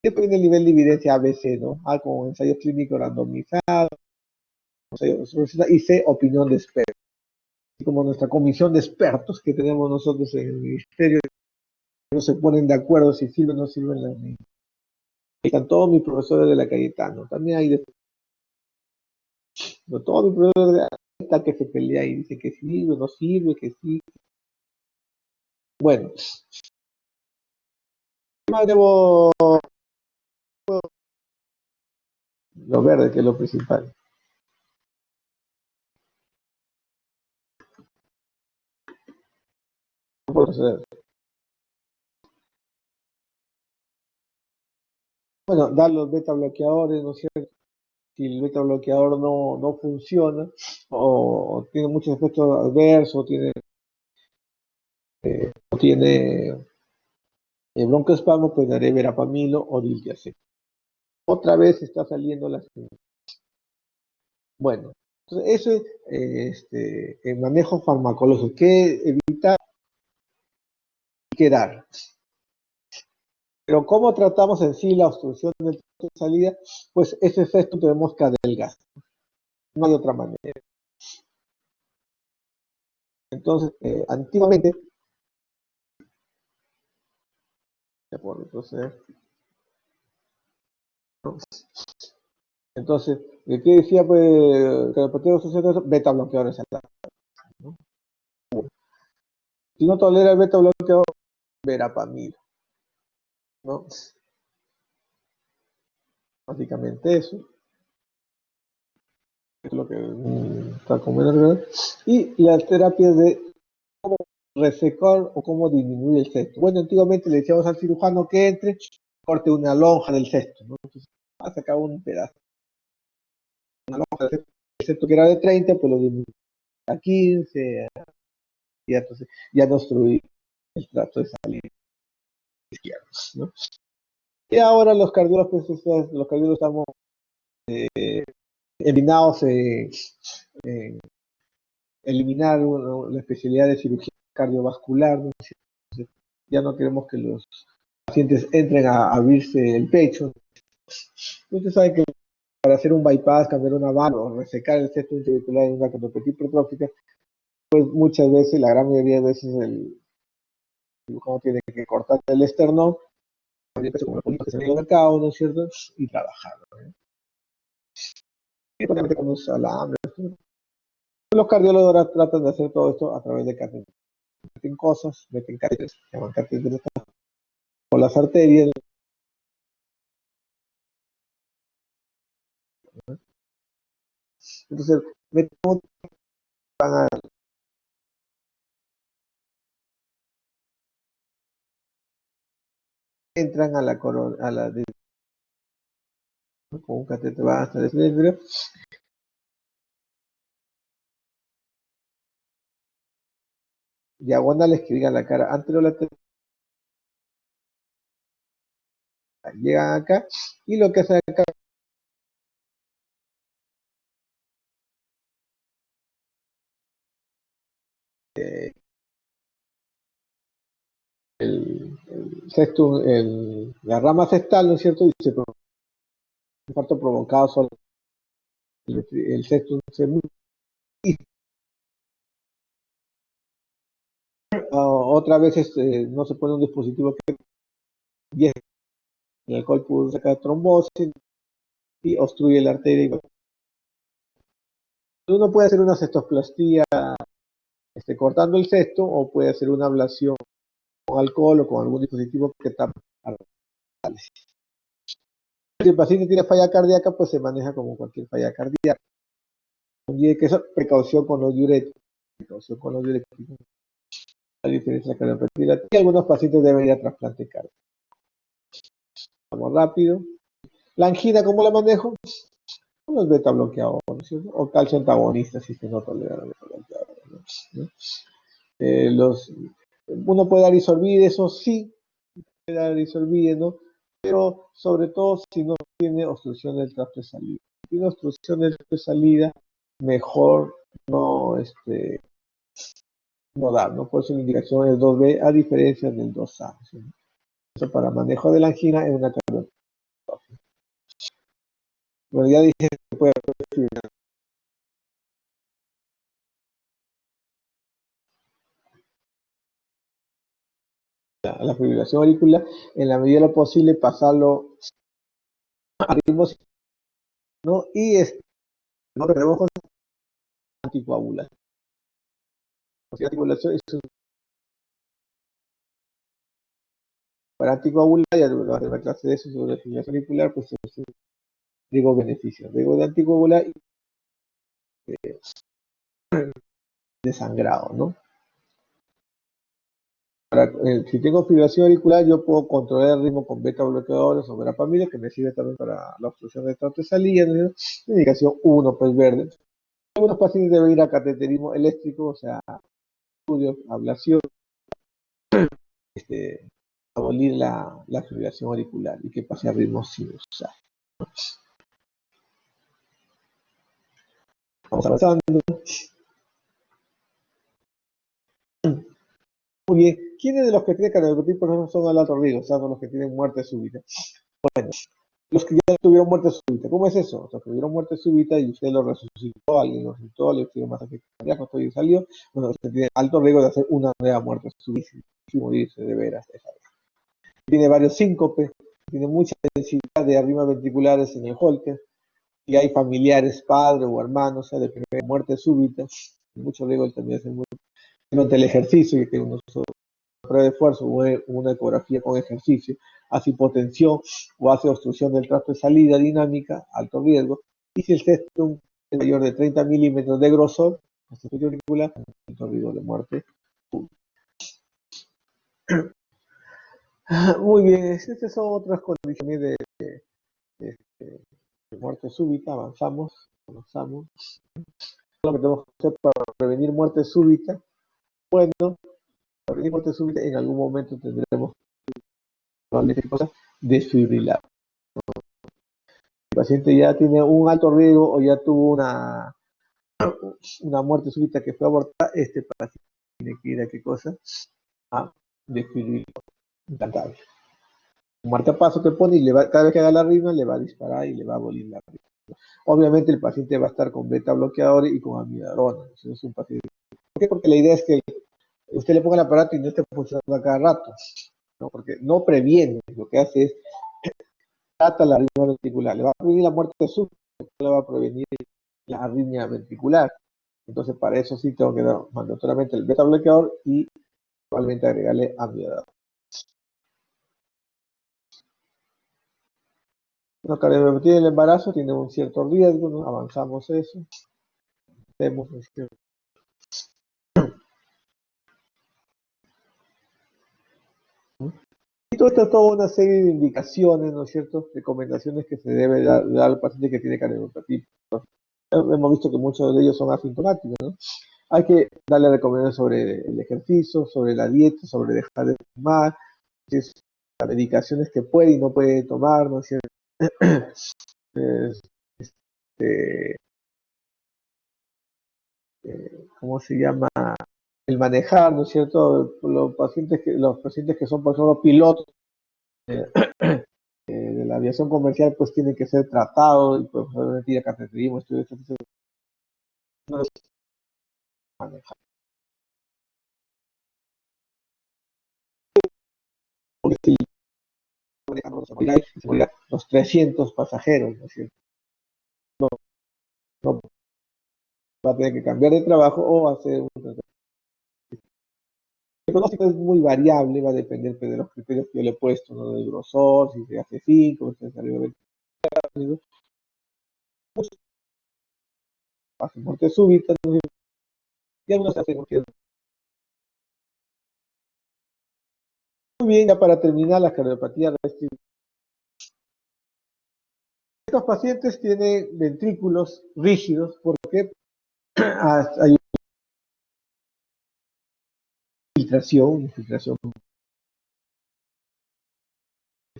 depende del nivel de evidencia ABC, ¿no? A como ensayo clínico randomizado, y C, opinión de expertos. Como nuestra comisión de expertos que tenemos nosotros en el ministerio, no se ponen de acuerdo si sirve o no sirve en la medicina. Están todos mis profesores de la Cayetano, también hay todos mis profesores de la Cayetano que se pelea y dice que sirve, no sirve, que sí. Bueno, más debo lo verde, que es lo principal. No puedo hacer. Bueno, dar los beta bloqueadores, ¿no es cierto? Si el beta bloqueador no funciona o tiene muchos efectos adversos, tiene broncoespasmo, pues daré verapamilo o diltiazem. Otra vez está saliendo la señal. Bueno, entonces eso es el manejo farmacológico. ¿Qué evitar y qué dar? Pero ¿cómo tratamos en sí la obstrucción de salida? Pues ese efecto tenemos que adelgazar. No hay otra manera. Entonces, antiguamente, por retroceder, ¿no? Entonces, ¿qué decía pues que beta bloqueadores al lado, ¿no? Si no tolera el beta bloqueador, verapamil, ¿no? Básicamente eso. Es lo que está con menos. Y las terapias de cómo resecar o cómo disminuir el cesto. Bueno, antiguamente le decíamos al cirujano que entre, corte una lonja del cesto, ¿no? Entonces, va a sacar un pedazo. Una lonja del cesto que era de 30, pues lo disminuye a 15, y entonces ya no obstruir el trato de salida izquierdo, ¿no? Y ahora los cardiólogos, pues, estamos eliminados en eliminar la especialidad de cirugía cardiovascular, ¿no? Ya no queremos que los pacientes entren a abrirse el pecho. Ustedes saben que para hacer un bypass, cambiar una válvula o resecar el cesto intraventricular en una cardiopatia hipertrófica, pues muchas veces, la gran mayoría de veces, cirujano tiene que cortar el esternón, como los políticos que se ven en el mercado, ¿no es cierto? Y trabajar, ¿no? Y obviamente con los alambres. Los cardiólogos ahora tratan de hacer todo esto a través de catéteres. Meten cosas, meten catéteres, se llaman catéteres por las arterias. Entonces, van a, entran a la corona, con un catéter va hasta el cerebro, diagonales que digan la cara anterolateral, llegan acá, y lo que hacen acá la rama cestal, ¿no es cierto? Y se produce un infarto provocado solo el sextum se otra vez no se pone un dispositivo que el alcohol puede sacar trombosis y obstruye la arteria. Uno puede hacer una cestosplastía cortando el cesto, o puede hacer una ablación con alcohol o con algún dispositivo que tapa. Si el paciente tiene falla cardíaca, pues se maneja como cualquier falla cardíaca. Y que eso, precaución con los diuréticos. Precaución con los diuréticos. La diferencia cardiopatítica. Y algunos pacientes deben ir a trasplante cardíaco. Vamos rápido. La angina, ¿cómo la manejo? Con los beta bloqueadores, ¿no? O calcio antagonistas si se no tolera los beta bloqueadores, ¿no? Uno puede dar isorbide, eso sí, puede dar isorbide, ¿no? Pero sobre todo si no tiene obstrucción del tracto de salida. Si tiene obstrucción del tracto de salida, mejor no, no dar, ¿no? Por eso la indicación es 2B a diferencia del 2A, ¿sí? Eso para manejo de la angina es una cardiopatía. Bueno, ya dije que puede haber la fibrilación auricular, en la medida de lo posible pasarlo a ritmos, ¿no? Y no tenemos anticoagulación. La anticoagulación es para anticoagular, ya lo hace la clase de eso sobre fibrilación auricular, pues digo beneficios, digo de anticoagular y de sangrado, ¿no? Si tengo fibrilación auricular, yo puedo controlar el ritmo con beta bloqueadores o verapamina, que me sirve también para la obstrucción de tracto de salida, ¿no? Indicación 1, pues verde. Algunos pacientes deben ir a cateterismo eléctrico, o sea, estudio, ablación, abolir la fibrilación auricular y que pase a ritmo sinusal. Vamos avanzando. Muy bien. ¿Quiénes de los que tienen cardiopatías por ejemplo son al alto riesgo? O sea, son los que tienen muerte súbita. Bueno, los que ya tuvieron muerte súbita. ¿Cómo es eso? Los que tuvieron muerte súbita y usted lo resucitó, alguien lo resucitó, le hicieron masaje cardíaco, todo y salió. Bueno, usted tiene alto riesgo de hacer una nueva muerte súbita y morirse de veras. Tiene varios síncopes, tiene mucha densidad de arritmias ventriculares en el Holter, y hay familiares, padres o hermanos, o sea, de primera muerte súbita, mucho riesgo también hacer mucho durante el ejercicio, y que uno prueba de esfuerzo o una ecografía con ejercicio, hace hipotensión o hace obstrucción del tracto de salida dinámica, alto riesgo, y si el septum es mayor de 30 milímetros de grosor, auricular, alto riesgo de muerte. Muy bien, estas son otras condiciones de muerte súbita. Avanzamos. Lo que tenemos que hacer para prevenir muerte súbita, bueno, para prevenir muerte súbita en algún momento tendremos desfibrilar. El paciente ya tiene un alto riesgo o ya tuvo una muerte súbita que fue abortada, este paciente tiene que ir a qué cosa, a desfibrilar implantable. Un marcapaso que pone y cada vez que haga la arritmia le va a disparar y le va a abolir la arritmia. Obviamente el paciente va a estar con beta bloqueadores y con amiodarona. Es un paciente. ¿Por qué? Porque la idea es que usted le ponga el aparato y no esté funcionando a cada rato, ¿no? Porque no previene, lo que hace es trata la arritmia ventricular, le va a prevenir la muerte súbita, no le va a prevenir la arritmia ventricular. Entonces, para eso sí tengo que dar mandatoriamente el beta bloqueador y probablemente agregarle amiodarona. La cardiopatía del embarazo tiene un cierto riesgo, ¿no? Avanzamos eso. Vemos, ¿no es cierto? Y todo esto es toda una serie de indicaciones, ¿no es cierto? Recomendaciones que se debe dar al paciente que tiene cardiopatía. Hemos visto que muchos de ellos son asintomáticos, ¿no? Hay que darle recomendaciones sobre el ejercicio, sobre la dieta, sobre dejar de fumar, las medicaciones que puede y no puede tomar, ¿no es cierto? Este, ¿Cómo se llama? El manejar, ¿no es cierto? Los pacientes que son, por ejemplo, pilotos de la aviación comercial, pues tienen que ser tratados y pues obviamente ir a cateterismo, estudios de no es manejar. Porque si manejamos los 300 pasajeros, ¿no es cierto? No va a tener que cambiar de trabajo o hacer un tratamiento. El pronóstico es muy variable, va a depender de los criterios que yo le he puesto, ¿no? Del grosor, si se hace 5, si se hace arriba de hace muerte súbita, ¿no? Y algunos se hacen muy bien. Ya para terminar, la cardiopatía restrictiva. Estos pacientes tienen ventrículos rígidos porque hay infiltración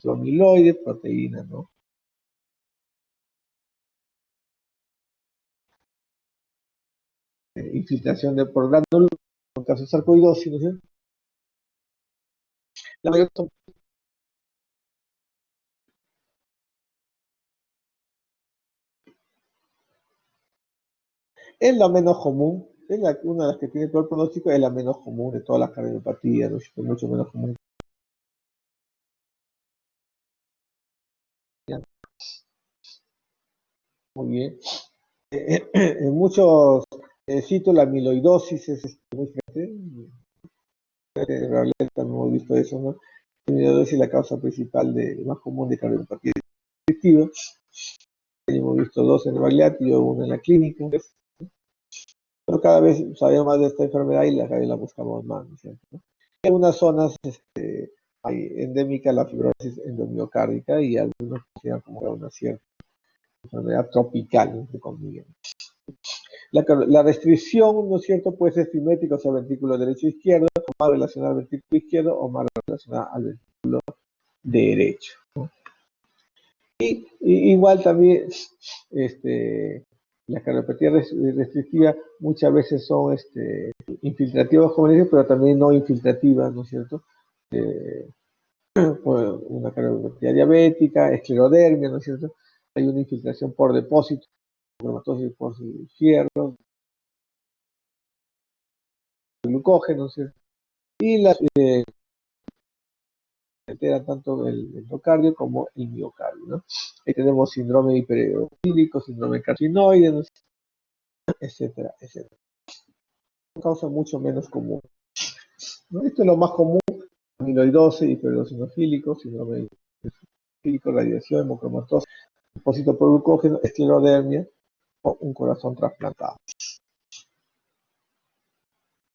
amiloide, proteína, ¿no? Infiltración de por gránulos, en caso de sarcoidosis, ¿no es cierto? La mayoría son es la menos común, una de las que tiene peor pronóstico, es la menos común de todas las cardiopatías, ¿no? Es mucho menos común. Muy bien. En muchos sitios la amiloidosis es muy frecuente. En realidad también hemos visto eso, ¿no? La amiloidosis es la causa principal más común de cardiopatía restrictiva. Hemos visto dos en realidad y uno en la clínica. Pero cada vez sabemos más de esta enfermedad y cada vez la buscamos más, ¿no es cierto? En algunas zonas hay endémica la fibrosis endomiocárdica y algunos consideran como una cierta enfermedad tropical, entre comillas. La restricción, ¿no es cierto?, puede ser simétrica, o sea, ventrículo derecho e izquierdo, o más relacionada al ventrículo izquierdo, o más relacionada al ventrículo derecho, ¿no? Y igual también, la cardiopatía restrictiva muchas veces son infiltrativas, como dije, pero también no infiltrativas, ¿no es cierto? Una cardiopatía diabética, esclerodermia, ¿no es cierto? Hay una infiltración por depósito, cromatosis por fierro, glucógeno, ¿no es cierto? Y las altera tanto el endocardio como el miocardio, ¿no? Ahí tenemos síndrome hipereosílico, síndrome carcinoide, ¿no? Etcétera, etcétera. Causa mucho menos común, ¿no? Esto es lo más común: amiloidosis, hipereosinofílico, síndrome hipereosílico, radiación, hemocromatosis, depósito por glucógeno, esclerodermia o un corazón trasplantado.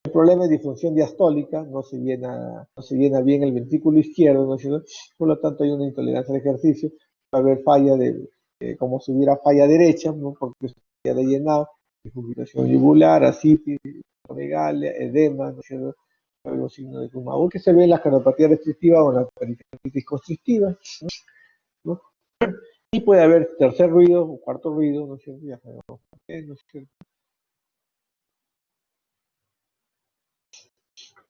El problema es disfunción diastólica, no se llena bien el ventrículo izquierdo, ¿no es cierto? Por lo tanto hay una intolerancia al ejercicio, va a haber falla como si hubiera falla derecha, ¿no? Porque se de llenado, infiltración yugular, asitis, megalia, edema, ¿no es cierto? Los signos de Kumaur que se ven en las cardiopatías restrictivas o en las pericarditis constrictivas, ¿no? Y puede haber tercer ruido o cuarto ruido, ¿no es cierto? Ya sabemos por qué, ¿no es cierto?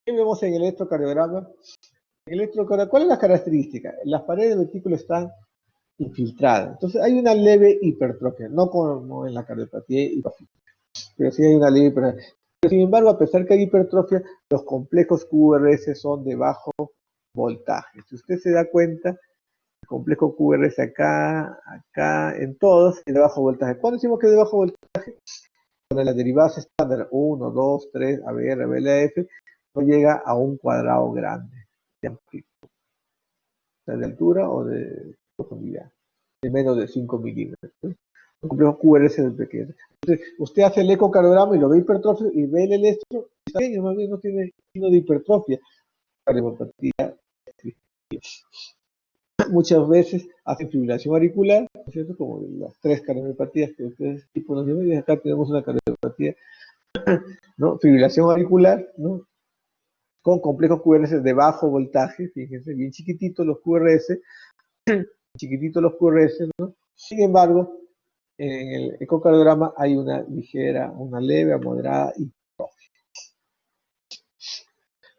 ¿Qué vemos en el electrocardiograma? ¿Cuál es la característica? Las paredes del ventrículo están infiltradas. Entonces hay una leve hipertrofia, no como en la cardiopatía hipofísica, pero sí hay una leve hipertrofia. Sin embargo, a pesar que hay hipertrofia, los complejos QRS son de bajo voltaje. Si usted se da cuenta, el complejo QRS acá, en todos, es de bajo voltaje. ¿Cuándo decimos que es de bajo voltaje? Cuando las derivadas estándar 1, 2, 3, ABR, BLF, no llega a un cuadrado grande de amplitud, o sea, de altura o de profundidad, de menos de 5 milímetros. Un complejo QRS es pequeño. Entonces, usted hace el ecocardiograma y lo ve hipertrofia y ve el electro, y está bien, más bien no tiene signo de hipertrofia. Cardiopatía. Muchas veces hacen fibrilación auricular, ¿no es cierto? Como las 3 cardiopatías que ustedes tipo nos llevan, y acá tenemos una cardiopatía, ¿no? Fibrilación auricular, ¿no? Con complejos QRS de bajo voltaje, fíjense, bien chiquititos los QRS, ¿no? Sin embargo, en el ecocardiograma hay una ligera, una leve a moderada hipertrofia.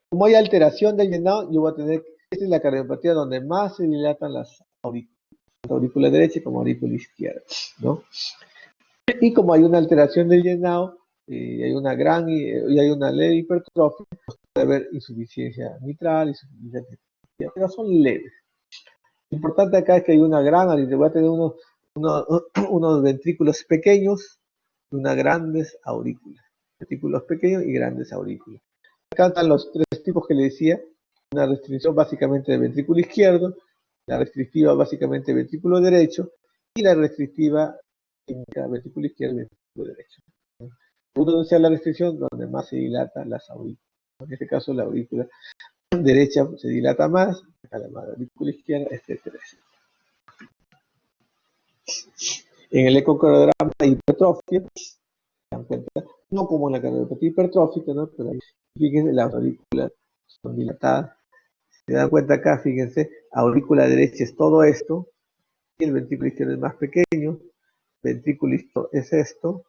Como hay alteración del llenado, yo voy a tener, esta es la cardiopatía donde más se dilatan las aurículas, tanto aurícula derecha como aurícula izquierda, ¿no? Y como hay una alteración del llenado, y hay una gran y hay una leve hipertrofia, pues puede haber insuficiencia mitral, insuficiencia respiratoria, pero son leves. Lo importante acá es que hay una gran, voy a tener unos ventrículos pequeños y unas grandes aurículas. Ventrículos pequeños y grandes aurículas. Acá están los 3 tipos que le decía. Una restricción básicamente del ventrículo izquierdo, la restrictiva básicamente del ventrículo derecho y la restrictiva ventrículo izquierdo y ventrículo derecho. Donde sea la restricción, donde más se dilatan las aurículas. En este caso la aurícula derecha se dilata más, la aurícula izquierda, etcétera, etcétera. En el ecocardiograma de hipertrofia, se dan cuenta, no como en la cardiopatía hipertrófica, ¿no? Pero ahí, fíjense, las aurículas son dilatadas. Se dan cuenta acá, fíjense, aurícula derecha es todo esto, y el ventrículo izquierdo es más pequeño, ventrículo izquierdo es esto,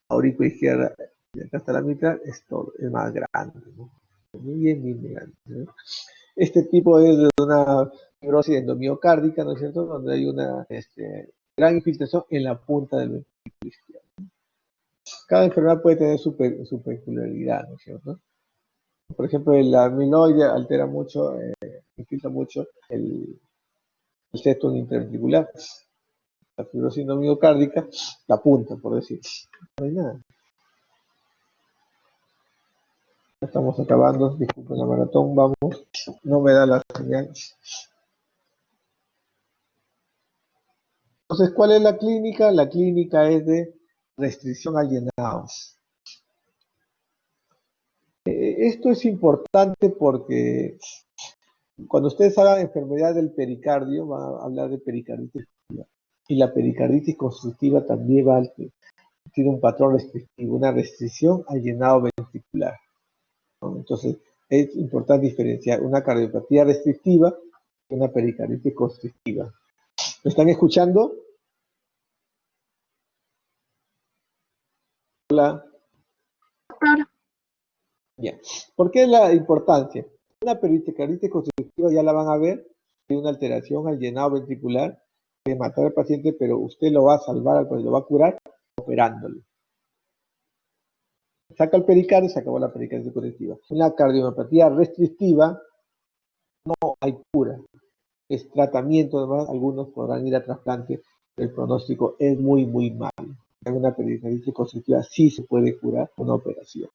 aurícula izquierda, y acá está la mitad, es todo, es más grande, ¿no? Muy bien, bien grande, ¿no? Este tipo es de una fibrosis endomiocárdica, ¿no es cierto?, donde hay una gran infiltración en la punta del ventrículo izquierdo. Cada enfermedad puede tener su peculiaridad, ¿no es cierto? Por ejemplo, el amiloide altera mucho, infiltra mucho el septum interventricular. La fibrosis endomiocárdica, la punta, por decir. No hay nada. Estamos acabando, disculpen la maratón, vamos. No me da la señal. Entonces, ¿cuál es la clínica? La clínica es de restricción al llenado. Esto es importante porque cuando ustedes hagan enfermedad del pericardio, van a hablar de pericarditis. Y la pericarditis constructiva también tiene un patrón restrictivo, una restricción al llenado ventricular, ¿no? Entonces, es importante diferenciar una cardiopatía restrictiva de una pericarditis constrictiva. ¿Me están escuchando? Hola. Claro. Bien. ¿Por qué la importancia? Una pericarditis constrictiva ya la van a ver, hay una alteración al llenado ventricular, puede matar al paciente, pero usted lo va a salvar, lo va a curar operándolo. Saca el pericardio y se acabó la pericarditis constrictiva. Una cardiopatía restrictiva no hay cura, es tratamiento, además algunos podrán ir a trasplante, el pronóstico es muy, muy malo. En una pericarditis constrictiva sí se puede curar con una operación.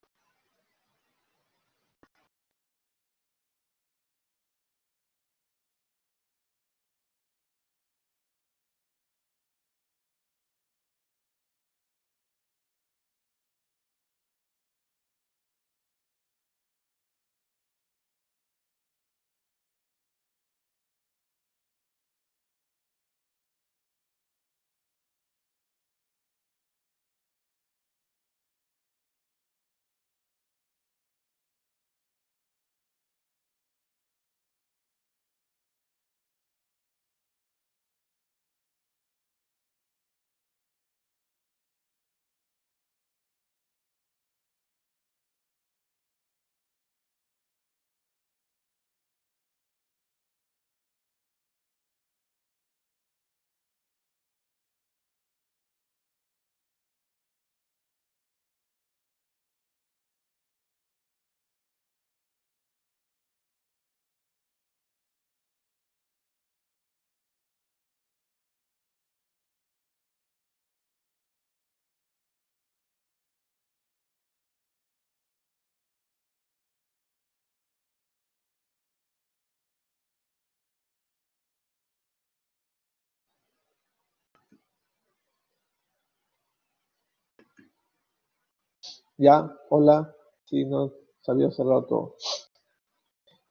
Ya, hola. Sí, no se había cerrado todo.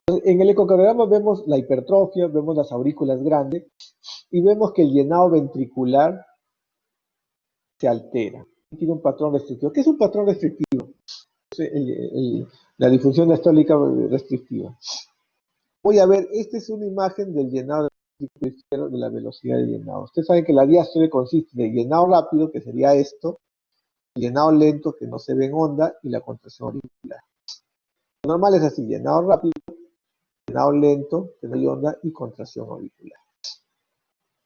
En el ecocardiograma vemos la hipertrofia, vemos las aurículas grandes y vemos que el llenado ventricular se altera. Tiene un patrón restrictivo. ¿Qué es un patrón restrictivo? La disfunción diastólica restrictiva. Voy a ver, esta es una imagen del llenado del ventrículo izquierdo, de la velocidad de llenado. Ustedes saben que la diástole consiste de llenado rápido, que sería esto, llenado lento, que no se ve en onda, y la contracción auricular. Lo normal es así, llenado rápido, llenado lento, que no hay onda, y contracción auricular.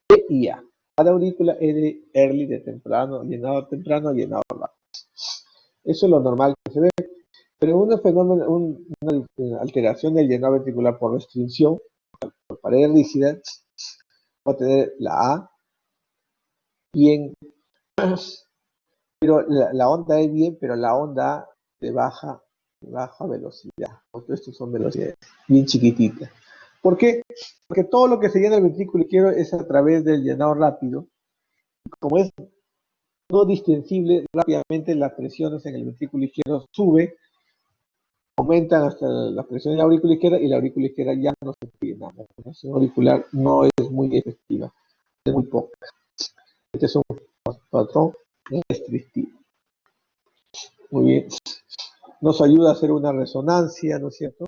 E y A. Cada aurícula es de early, de temprano, llenado rápido. Eso es lo normal que se ve. Pero un fenómeno, una alteración del llenado ventricular por restricción, por pared rígida, va a tener la A bien, pero la onda es bien, pero la onda A de baja velocidad. Estos son velocidades bien chiquititas. ¿Por qué? Porque todo lo que se llena el ventrículo izquierdo es a través del llenado rápido. Como es no distensible, rápidamente las presiones en el ventrículo izquierdo suben, aumentan hasta la presión en la aurícula izquierda y la aurícula izquierda ya no se llena. La presión auricular no es muy efectiva, es muy poca. Este es un patrón restrictivo. Muy bien. Nos ayuda a hacer una resonancia, ¿no es cierto?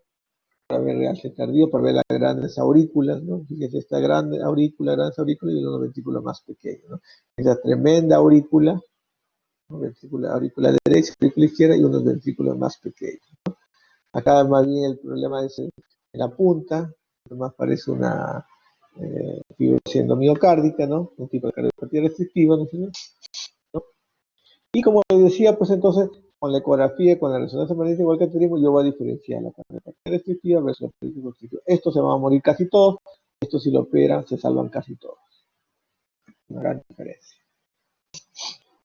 Para ver realce cardíaco, para ver las grandes aurículas, ¿no? Fíjense, esta grande aurícula, grandes aurículas y los ventrículos más pequeños, ¿no? Esta tremenda aurícula, ¿no? Aurícula derecha, aurícula izquierda y unos ventrículos más pequeños, ¿no? Acá más bien el problema es en la punta, más parece una fibrilación miocárdica, ¿no? Un tipo de cardiopatía restrictiva, ¿no? Y como les decía, pues entonces, con la ecografía, con la resonancia magnética, igual que tenemos, yo voy a diferenciar la cardiopatía restrictiva versus la cardiopatía constrictiva. Estos se van a morir casi todos, estos si lo operan, se salvan casi todos. Una gran diferencia.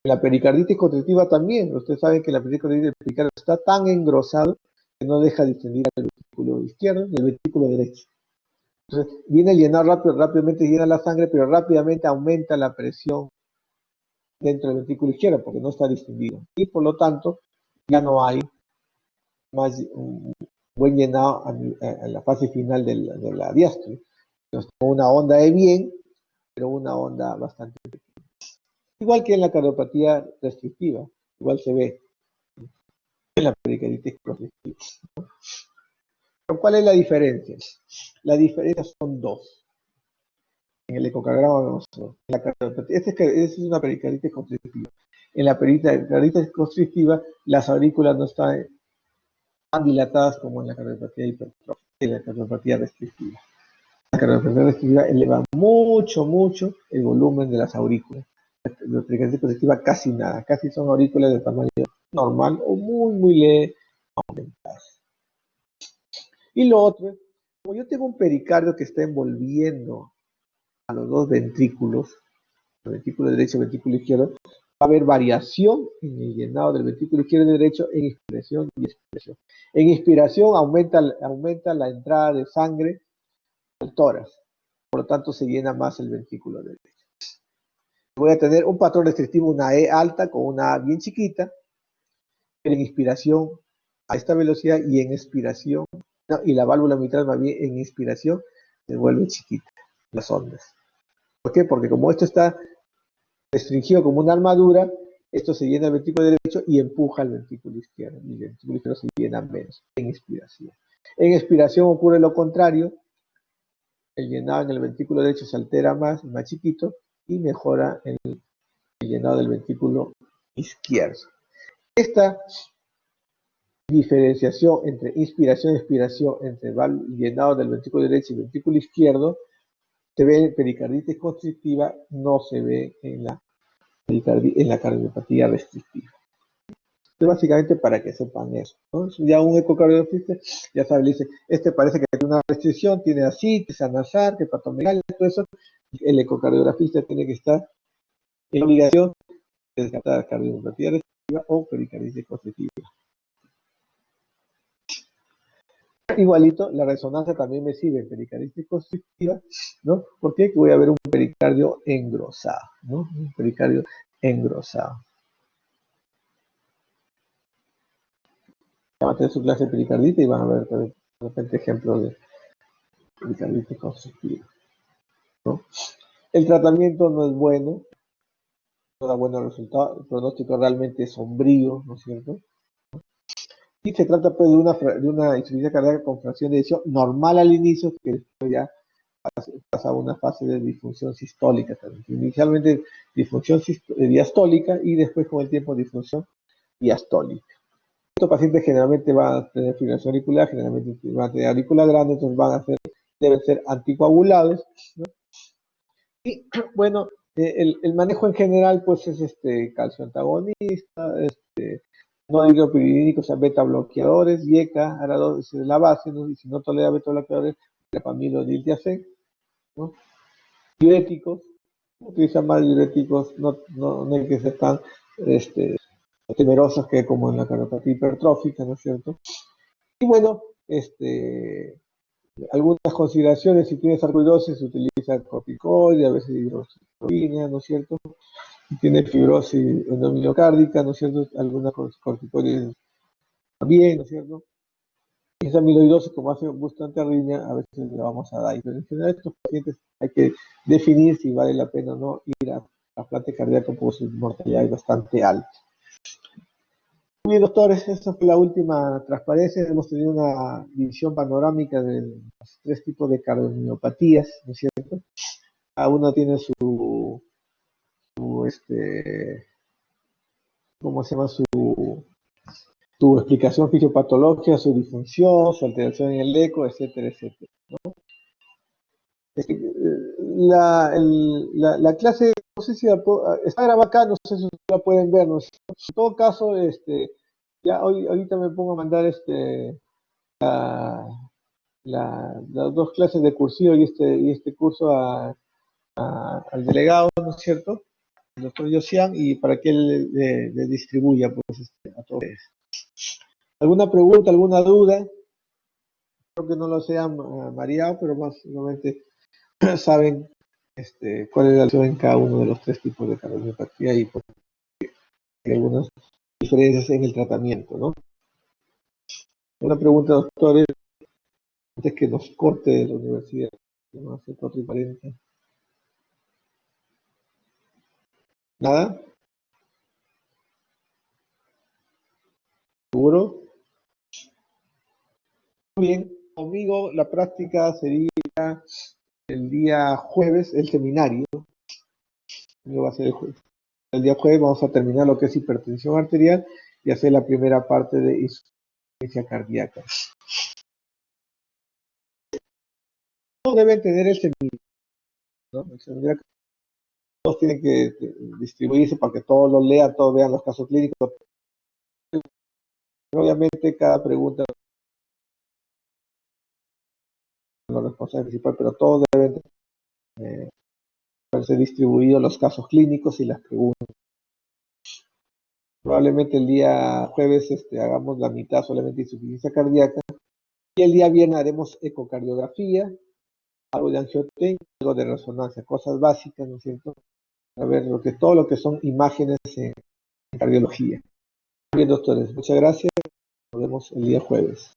La pericarditis constrictiva también, ustedes saben que la pericarditis está tan engrosado que no deja distender el ventrículo izquierdo y el ventrículo derecho. Entonces, viene a llenar rápidamente llena la sangre, pero rápidamente aumenta la presión dentro del ventrículo izquierdo porque no está distendido. Y por lo tanto, ya no hay más un buen llenado en la fase final de la diástole. Entonces, una onda de bien, pero una onda bastante pequeña. Igual que en la cardiopatía restrictiva, igual se ve en la pericarditis constrictiva. Pero ¿cuál es la diferencia? La diferencia son dos. En el ecocardiograma vemos la cardiopatía. Esta es una pericarditis constrictiva. En la pericarditis constrictiva, las aurículas no están tan dilatadas como en la cardiopatía hipertrófica, en la cardiopatía restrictiva. La cardiopatía restrictiva eleva mucho el volumen de las aurículas. La pericarditis constrictiva casi nada, casi son aurículas de tamaño normal o muy leve aumentadas. Y lo otro, como yo tengo un pericardio que está envolviendo a los dos ventrículos, el ventrículo derecho y el ventrículo izquierdo, va a haber variación en el llenado del ventrículo izquierdo y derecho en inspiración y expiración. En inspiración aumenta la entrada de sangre al tórax, por lo tanto se llena más el ventrículo derecho. Voy a tener un patrón restrictivo, una E alta con una A bien chiquita, pero en inspiración a esta velocidad y en expiración, no, y la válvula mitral más bien en inspiración se vuelve chiquita, las ondas. ¿Por qué? Porque como esto está restringido como una armadura, esto se llena el ventrículo derecho y empuja al ventrículo izquierdo. Y el ventrículo izquierdo se llena menos en inspiración. En expiración ocurre lo contrario. El llenado en el ventrículo derecho se altera más chiquito, y mejora el llenado del ventrículo izquierdo. Esta diferenciación entre inspiración y expiración, entre el llenado del ventrículo derecho y el ventrículo izquierdo, se ve en pericarditis constrictiva, no se ve en la cardiopatía restrictiva. Entonces, básicamente para que sepan eso, ¿no? Ya un ecocardiografista ya sabe, le dice, este parece que tiene una restricción, tiene ascitis, anasar, hepatomegalia, todo eso. El ecocardiografista tiene que estar en obligación de descartar cardiopatía restrictiva o pericarditis constrictiva. Igualito, la resonancia también me sirve en pericarditis constrictiva, ¿no? Porque voy a ver un pericardio engrosado, ¿no? Un pericardio engrosado. van a tener su clase de pericardita y van a ver de repente ejemplos de pericarditis constructiva, ¿no? El tratamiento no es bueno, no da buenos resultados, el pronóstico realmente es sombrío, ¿no es cierto? Y se trata pues de una insuficiencia cardíaca con fracción de eyección normal al inicio, que después ya pasa a una fase de disfunción sistólica también. Inicialmente disfunción diastólica y después con el tiempo disfunción diastólica. Estos pacientes generalmente van a tener fibrilación auricular, generalmente van a tener aurícula grande, entonces deben ser anticoagulados, ¿no? Y bueno, el manejo en general pues es calcio antagonista, no digliopiridínicos, o sea, beta bloqueadores, IECA, ARA2 es la base, ¿no? Y si no tolera beta bloqueadores, verapamil, diltiazem, ¿no? Diuréticos, utilizan más diuréticos, no hay que ser tan temerosos que como en la cardiopatía hipertrófica, ¿no es cierto? Y bueno, algunas consideraciones: si tiene sarcoidosis se utiliza corticoide, a veces hidroxicloroquina, ¿no es cierto? Si tiene fibrosis endomiocárdica, ¿no es cierto? Algunas corticoides también, ¿no es cierto? Y esa amiloidosis, como hace bastante arritmia, a veces le vamos a dar. Pero en general estos pacientes hay que definir si vale la pena o no ir a trasplante cardíaco porque su mortalidad es bastante alta. Muy bien, doctores, esta fue la última transparencia. Hemos tenido una visión panorámica de los 3 tipos de cardiomiopatías, ¿no es cierto? Cada uno tiene su ¿cómo se llama? Su explicación fisiopatológica, su disfunción, su alteración en el eco, etcétera, etcétera, ¿no? La clase, no sé si está grabada acá, no sé si la pueden ver, ¿no? En todo caso, ya ahorita me pongo a mandar las 2 clases de cursivo y este curso al delegado, ¿no es cierto? El doctor Josian, y para que él le distribuya pues, a todos. ¿Alguna pregunta, alguna duda? Creo que no lo sean mareado, pero básicamente saben cuál es la acción en cada uno de los 3 tipos de cardiomiopatía y por hay algunas diferencias en el tratamiento, ¿no? Una pregunta, doctores, antes que nos corte de la universidad. Vamos a hacer 4:40. ¿Nada? ¿Seguro? Muy bien. Conmigo la práctica sería el día jueves, el seminario. Va a ser el día jueves, vamos a terminar lo que es hipertensión arterial y hacer la primera parte de insuficiencia cardíaca. Todos deben tener el seminario, ¿no? El seminario, todos tienen que distribuirse para que todos lo lean, todos vean los casos clínicos. Obviamente cada pregunta es la responsabilidad principal, pero todos deben ser distribuidos los casos clínicos y las preguntas. Probablemente el día jueves hagamos la mitad solamente insuficiencia cardíaca y el día viernes haremos ecocardiografía, algo de angiotensión, algo de resonancia, cosas básicas, ¿no es cierto? A ver, todo lo que son imágenes en cardiología. Bien, doctores, muchas gracias. Nos vemos el día jueves.